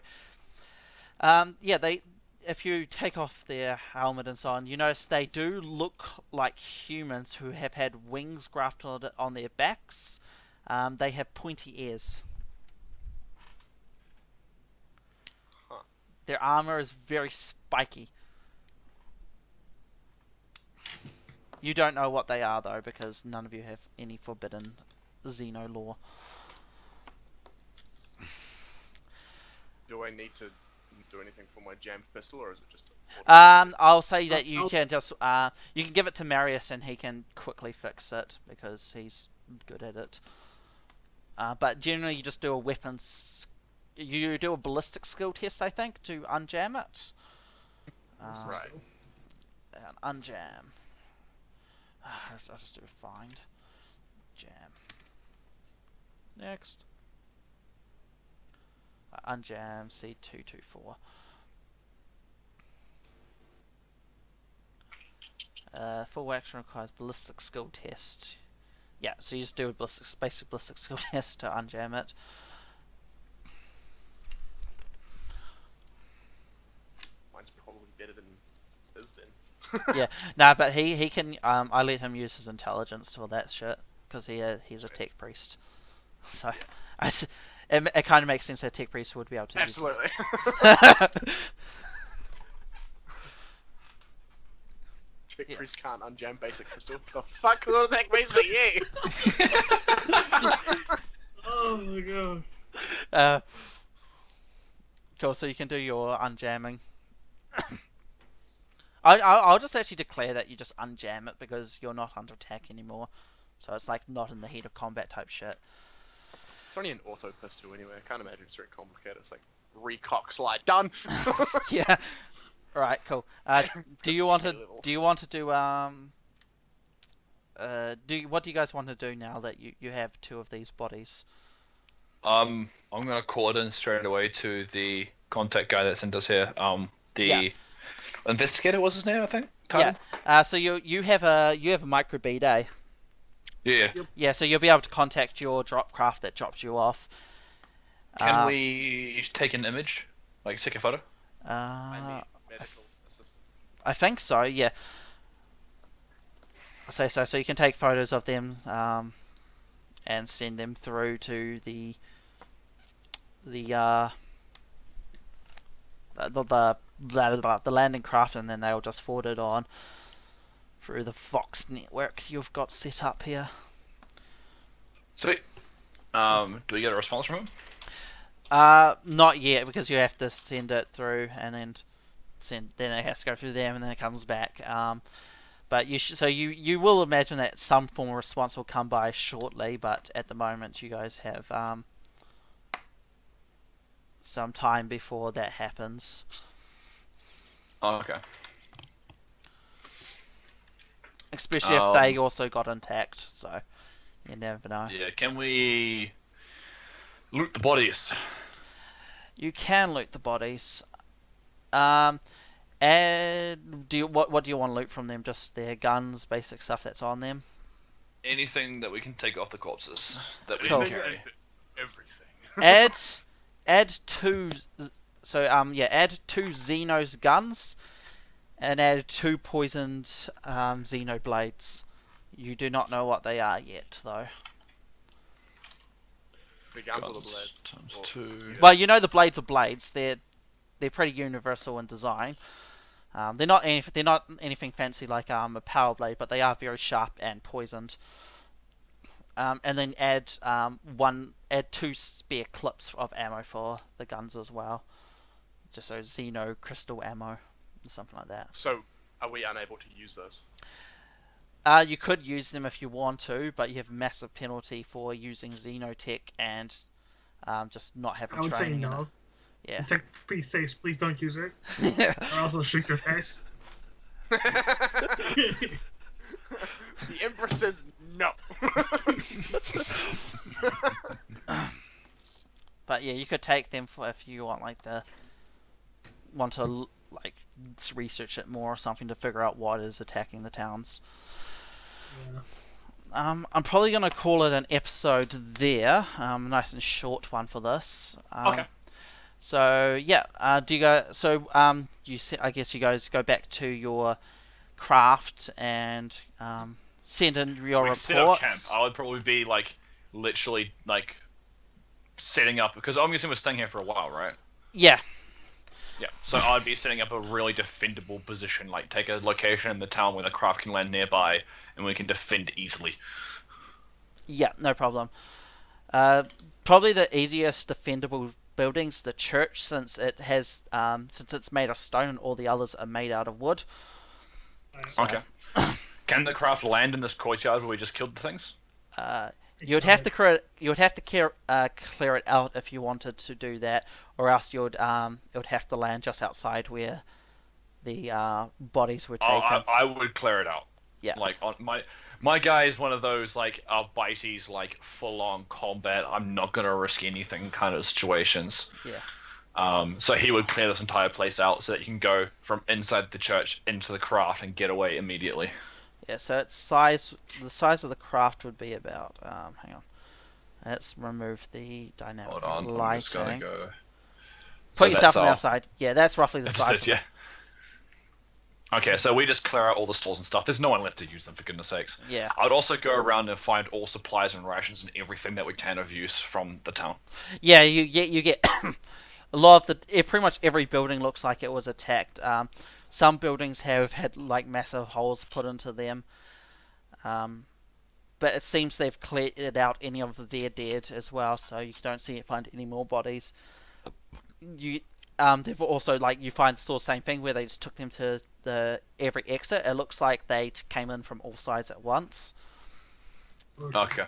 if you take off their helmet and so on, you notice they do look like humans who have had wings grafted on their backs. They have pointy ears. Huh. Their armor is very spiky. You don't know what they are though, because none of you have any forbidden Xeno lore. Do I need to do anything for my jammed pistol, or is it just? I'll say that you can just you can give it to Marius and he can quickly fix it because he's good at it. But generally, you just do a weapons. You do a ballistic skill test, I think, to unjam it. Right. And unjam. I'll just do a find. Jam. Next. Unjam C224. Full action requires ballistic skill test. Yeah, so you just do a basic ballistic skill test to unjam it. Mine's probably better than his then. Yeah, nah, but he can. I let him use his intelligence for that shit because he's a tech priest. So, it kind of makes sense that a tech priest would be able to Absolutely. use. Trick Yeah. priest can't unjam basic pistol. The fuck will that mean for you? Oh my god. Cool. So you can do your unjamming. I'll just actually declare that you just unjam it because you're not under attack anymore. So it's like not in the heat of combat type shit. It's only an auto pistol anyway. I can't imagine it's very complicated. It's like recock slide done. Yeah. All right. Cool. Do you want to A-levels. what do you guys want to do now that you have two of these bodies? I'm gonna call it in straight away to the contact guy that sent us here. The Yeah. investigator was his name, I think. Title? Yeah. So you have a micro bead, eh? Yeah. Yeah. So you'll be able to contact your drop craft that dropped you off. Can we take an image, like take a photo? I need medical assistance. I think so. Yeah. I say so. So you can take photos of them, and send them through to the landing craft, and then they'll just forward it on through the Fox network you've got set up here. Sweet. Do we get a response from him? Not yet, because you have to send it through, and then it has to go through them, and then it comes back. But you will imagine that some form of response will come by shortly, but at the moment you guys have some time before that happens. Oh, okay. Especially if they also got intact, so you never know. Yeah. Can we loot the bodies? You can loot the bodies. And what do you want to loot from them? Just their guns, basic stuff that's on them. Anything that we can take off the corpses that we Cool. can carry. Everything. Add two. So add two Xenos guns, and add two poisoned Xeno blades. You do not know what they are yet, though. The guns or the blades? Times Or- 2. Well, you know the blades are blades. They're pretty universal in design. They're not anything fancy like a power blade, but they are very sharp and poisoned. and then add two spare clips of ammo for the guns as well, just so Xeno crystal ammo, or something like that. So, are we unable to use those? You could use them if you want to, but you have massive penalty for using Xenotech and just not having I would say training in no. it. Yeah. Tech, please say, please don't use it. Or else I'll shoot your face. The Emperor says no. But yeah, you could take them for if you want to research it more or something to figure out what is attacking the towns. Yeah. I'm probably gonna call it an episode there. Nice and short one for this. Okay. So yeah, do you guys? So I guess you guys go back to your craft and send in your We set up camp. reports. I would probably be literally setting up, because I'm guessing we're staying here for a while, right? Yeah, Yeah. So I'd be setting up a really defendable position, take a location in the town where the craft can land nearby, and we can defend easily. yeah, no problem. Probably the easiest defendable building's the church, since it's made of stone and all the others are made out of wood. So, Okay. Can the craft land in this courtyard where we just killed the things? You would have to clear it out if you wanted to do that, or else it would have to land just outside where the bodies were taken. I would clear it out. Yeah. My guy is one of those bitey's full on combat. I'm not gonna risk anything kind of situations. Yeah. So he would clear this entire place out so that you can go from inside the church into the craft and get away immediately. Yeah. So the size of the craft would be about. Hang on. Let's remove the dynamic Hold on, lighting. I'm just gonna go. Put yourself on the outside. Yeah, that's roughly the size. Of yeah. Okay, so we just clear out all the stores and stuff. There's no one left to use them, for goodness sakes. Yeah. I would also go around and find all supplies and rations and everything that we can of use from the town. Yeah, you get a lot of pretty much every building looks like it was attacked. Some buildings have had massive holes put into them, but it seems they've cleared out any of their dead as well, so you don't find any more bodies. They've also you find the same thing where they just took them to every exit. It looks like they came in from all sides at once. Okay.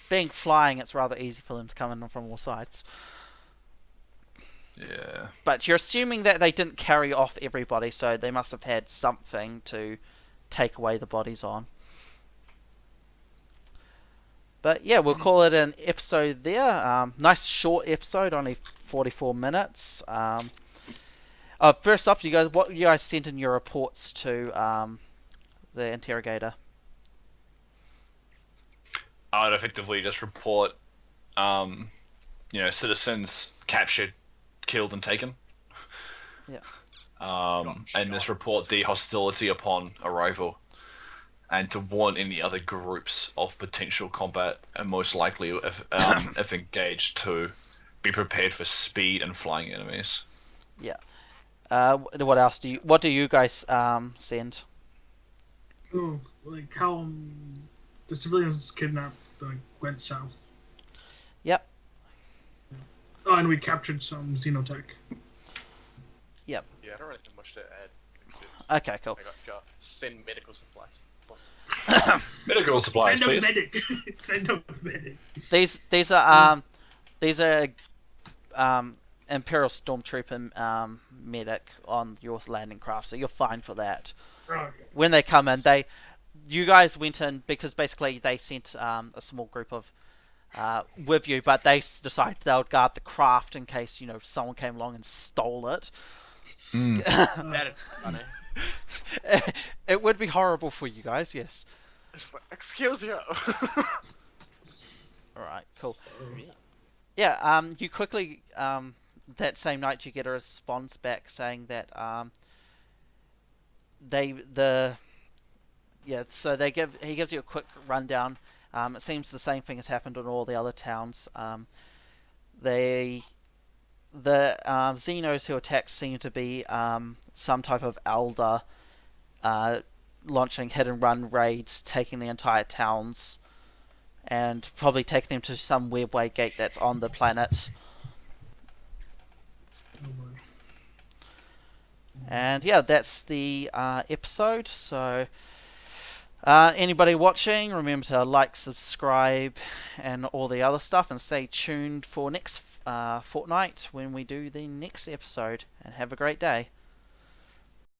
Being flying, it's rather easy for them to come in from all sides. Yeah. But you're assuming that they didn't carry off everybody, so they must have had something to take away the bodies on. But yeah, we'll call it an episode there. Nice short episode, only 44 minutes. First off, what you guys sent in your reports to the interrogator? I'd effectively just report, citizens captured, killed, and taken. Yeah. And just report the hostility upon arrival, and to warn any other groups of potential combat, and most likely, if engaged, to be prepared for speed and flying enemies. Yeah. What else what do you guys send? Oh, how the civilians kidnapped went south. Yep. Oh, and we captured some xenotech. Yep. Yeah, I don't really have much to add. Except Okay, cool. I got send medical supplies. Plus. Medical supplies, Send a please. medic. Send a medic. These are Imperial Stormtrooper medic on your landing craft, so you're fine for that. Okay. When they come in, you guys went in because basically they sent a small group of with you, but they decided they would guard the craft in case someone came along and stole it. That is funny. It would be horrible for you guys, yes. It's excuse you. Alright, cool. Yeah, you quickly, that same night you get a response back saying that, he gives you a quick rundown. It seems the same thing has happened in all the other towns. The Xenos who attacked seem to be some type of elder launching hit and run raids, taking the entire towns and probably take them to some webway gate that's on the planet. And yeah, that's the episode. So anybody watching, remember to like, subscribe, and all the other stuff, and stay tuned for next fortnight when we do the next episode. And have a great day.